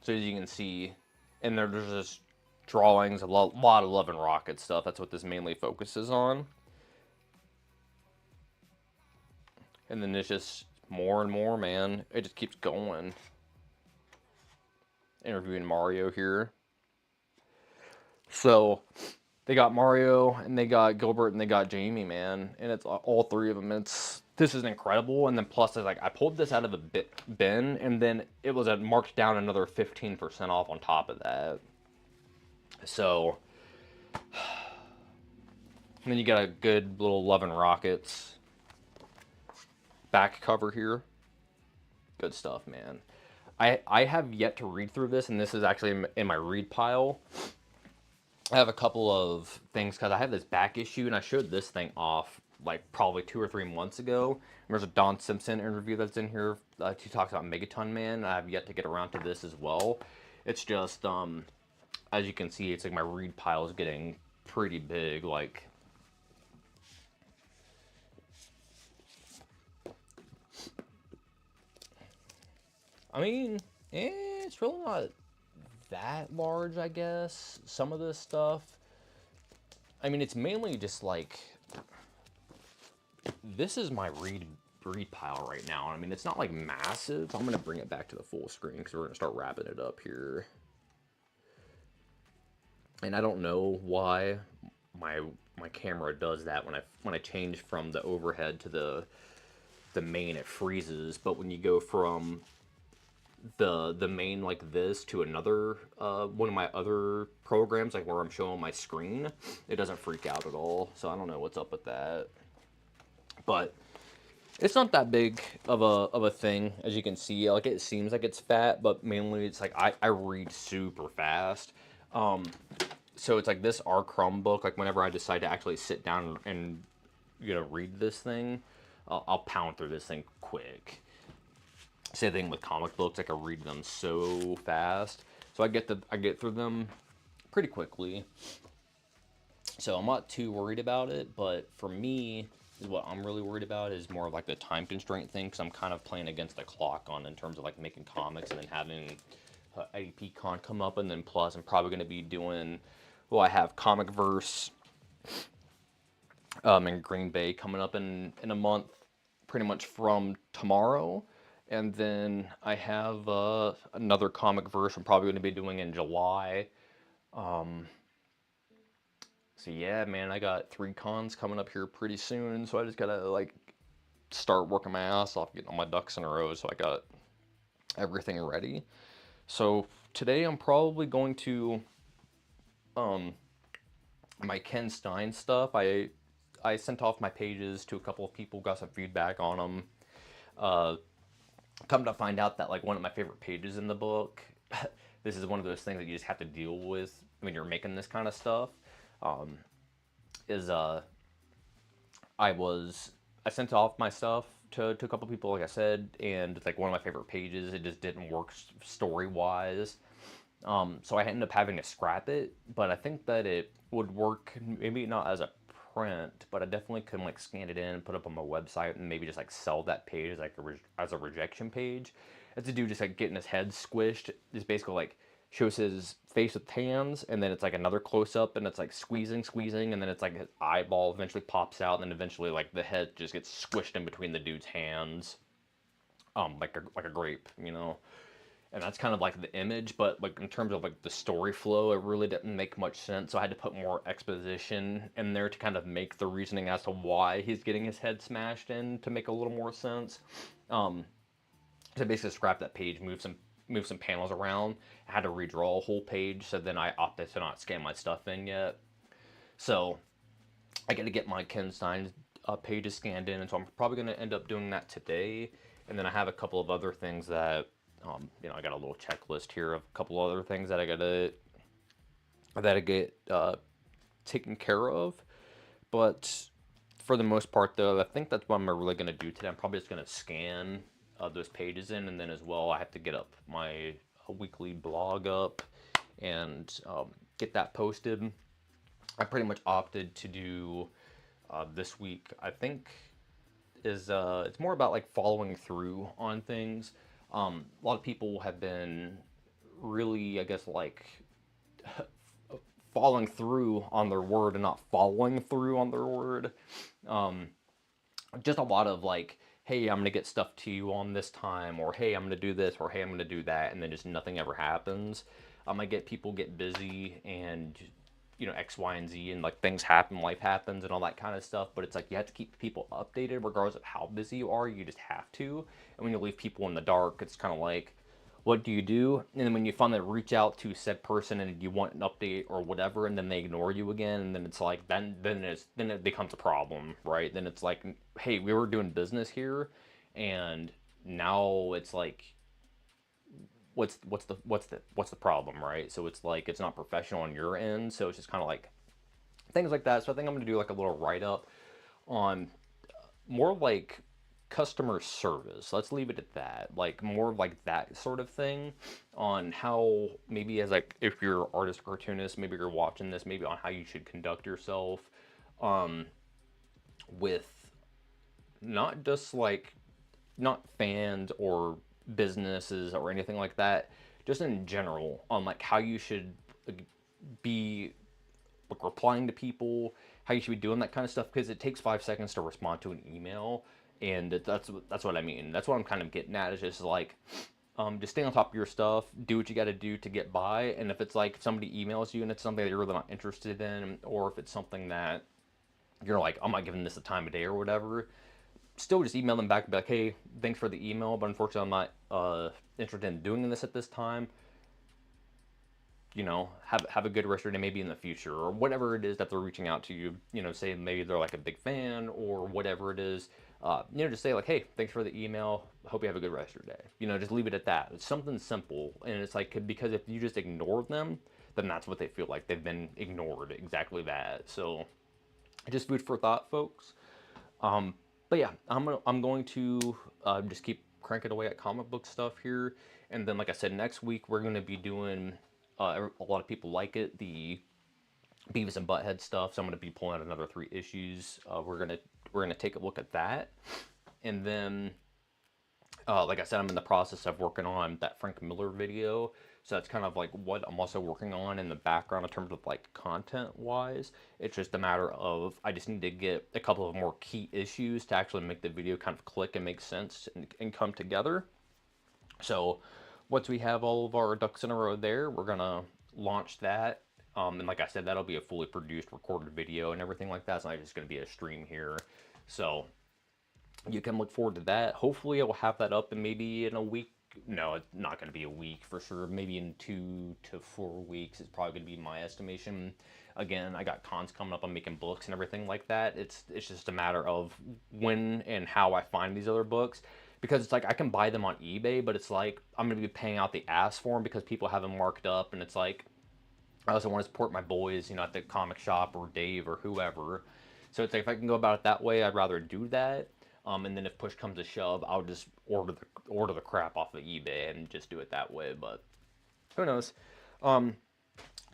So as you can see, and there's just drawings, a lot of Love and Rocket stuff. That's what this mainly focuses on. And then it's just more and more, man. It just keeps going. Interviewing Mario here. So they got Mario, and they got Gilbert, and they got Jamie, man. And it's all three of them. This is incredible. And then plus, it's like I pulled this out of the bin, and then it was marked down another 15% off on top of that. So, and then you got a good little Love and Rockets back cover here. Good stuff, man. I have yet to read through this, and this is actually in my read pile. I have a couple of things because I have this back issue, and I showed this thing off like probably 2 or 3 months ago. There's a Don Simpson interview that's in here. He talks about Megaton Man. I have yet to get around to this as well. It's just, as you can see, it's like my read pile is getting pretty big. Like, I mean, it's really not that large, I guess. Some of this stuff. I mean, it's mainly just like, this is my read pile right now. I mean, it's not like massive. I'm gonna bring it back to the full screen because we're gonna start wrapping it up here. And I don't know why my camera does that when I change from the overhead to the main, it freezes. But when you go from the main like this to another one of my other programs, like where I'm showing my screen, it doesn't freak out at all. So I don't know what's up with that, but it's not that big of a thing, as you can see. Like, it seems like it's fat, but mainly it's like I read super fast. So it's like this CRUMB book, like whenever I decide to actually sit down and read this thing, I'll pound through this thing quick. Same thing with comic books. Like, I read them so fast, so I get through them pretty quickly. So I'm not too worried about it. But for me, what I'm really worried about is more of like the time constraint thing, because I'm kind of playing against the clock in terms of like making comics and then having IDP Con come up, and then plus I'm probably going to be doing, well, I have Comic Verse in Green Bay coming up in a month, pretty much from tomorrow. And then I have another Comic Verse I'm probably going to be doing in July. So yeah, man, I got 3 cons coming up here pretty soon. So I just gotta like start working my ass off, getting all my ducks in a row, so I got everything ready. So today I'm probably going to my Ken Stein stuff. I sent off my pages to a couple of people, got some feedback on them. Come to find out that like one of my favorite pages in the book, this is one of those things that you just have to deal with when you're making this kind of stuff. Is I sent off my stuff to a couple people, like I said, and it's like one of my favorite pages. It just didn't work story wise. So I ended up having to scrap it, but I think that it would work, maybe not as a print, but I definitely could like scan it in and put it up on my website and maybe just like sell that page as like as a rejection page. It's a dude just like getting his head squished. It's basically like shows his face with hands, and then it's like another close up, and it's like squeezing, and then it's like his eyeball eventually pops out, and then eventually like the head just gets squished in between the dude's hands, like a grape, And that's kind of like the image, but like in terms of like the story flow, it really didn't make much sense. So I had to put more exposition in there to kind of make the reasoning as to why he's getting his head smashed in to make a little more sense. So basically scrap that page, move some panels around. I had to redraw a whole page, so then I opted to not scan my stuff in yet. So I got to get my Ken Stein pages scanned in, and so I'm probably going to end up doing that today. And then I have a couple of other things that, I got a little checklist here of a couple other things that I get taken care of. But for the most part, though, I think that's what I'm really going to do today. I'm probably just going to scan those pages in, and then as well, I have to get up my weekly blog up and get that posted. I pretty much opted to do this week, I think, is it's more about like following through on things. A lot of people have been really, I guess, like following through on their word and not following through on their word. Just a lot of like, hey, I'm gonna get stuff to you on this time, or hey, I'm gonna do this, or hey, I'm gonna do that, and then just nothing ever happens. I get people get busy, and X, Y, and Z, and like things happen, life happens, and all that kind of stuff. But it's like you have to keep people updated, regardless of how busy you are. You just have to. And when you leave people in the dark, it's kind of like, what do you do? And then when you finally reach out to said person and you want an update or whatever, and then they ignore you again, and then it's like then it becomes a problem, right? Then it's like, hey, we were doing business here, and now it's like, what's the problem, right? So it's like it's not professional on your end, so it's just kind of like things like that. So I think I'm gonna do like a little write up on more like customer service. Let's leave it at that. Like more like that sort of thing on how maybe as like if you're an artist or cartoonist, maybe you're watching this, maybe on how you should conduct yourself with not just like not fans or businesses or anything like that, just in general on like how you should be like replying to people, how you should be doing that kind of stuff because it takes 5 seconds to respond to an email, and that's what I mean. That's what I'm kind of getting at is just like just stay on top of your stuff, do what you got to do to get by, and if it's like if somebody emails you and it's something that you're really not interested in, or if it's something that you're like I'm not giving this the time of day or whatever, still just email them back and be like, hey, thanks for the email, but unfortunately I'm not interested in doing this at this time. You know, have a good rest of your day, maybe in the future, or whatever it is that they're reaching out to you. You know, say maybe they're like a big fan or whatever it is. You know, just say like, hey, thanks for the email. Hope you have a good rest of your day. You know, just leave it at that. It's something simple, and it's like because if you just ignore them, then that's what they feel like they've been ignored. Exactly that. So, just food for thought, folks. But yeah, I'm going to just keep cranking away at comic book stuff here, and then like I said, next week we're going to be doing a lot of people like it, the Beavis and Butthead stuff. So I'm going to be pulling out another 3 issues. We're gonna take a look at that, and then like I said, I'm in the process of working on that Frank Miller video. So that's kind of like what I'm also working on in the background in terms of like content wise. It's just a matter of I just need to get a couple of more key issues to actually make the video kind of click and make sense and come together. So once we have all of our ducks in a row there, we're gonna launch that. And like I said, that'll be a fully produced, recorded video and everything like that. It's not just gonna be a stream here. So you can look forward to that. Hopefully, I will have that up in maybe in a week. No, it's not going to be a week for sure. Maybe in 2 to 4 weeks is probably going to be my estimation. Again, I got cons coming up. I'm making books and everything like that. It's just a matter of when and how I find these other books, because it's like I can buy them on eBay, but it's like I'm going to be paying out the ass for them because people have them marked up, and it's like I also want to support my boys, you know, at the comic shop or Dave or whoever. So it's like if I can go about it that way, I'd rather do that. And then if push comes to shove, I'll just order the crap off of eBay and just do it that way. But who knows? So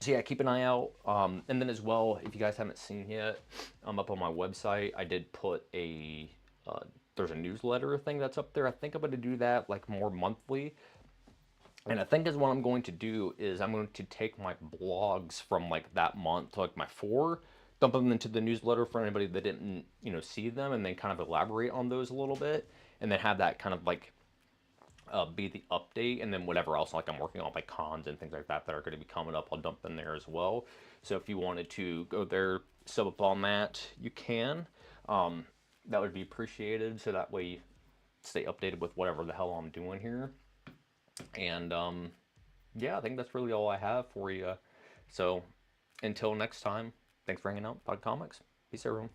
yeah, keep an eye out. And then as well, if you guys haven't seen yet, I'm up on my website. I did put there's a newsletter thing that's up there. I think I'm going to do that like more monthly. And I think is what I'm going to do is I'm going to take my blogs from like that month, like my 4, dump them into the newsletter for anybody that didn't, you know, see them, and then kind of elaborate on those a little bit, and then have that kind of like be the update, and then whatever else like I'm working on, like cons and things like that that are going to be coming up, I'll dump them there as well. So if you wanted to go there, sub up on that, you can. That would be appreciated, so that way you stay updated with whatever the hell I'm doing here. And yeah, I think that's really all I have for you. So until next time, thanks for hanging out, Pod Comics. Peace, everyone.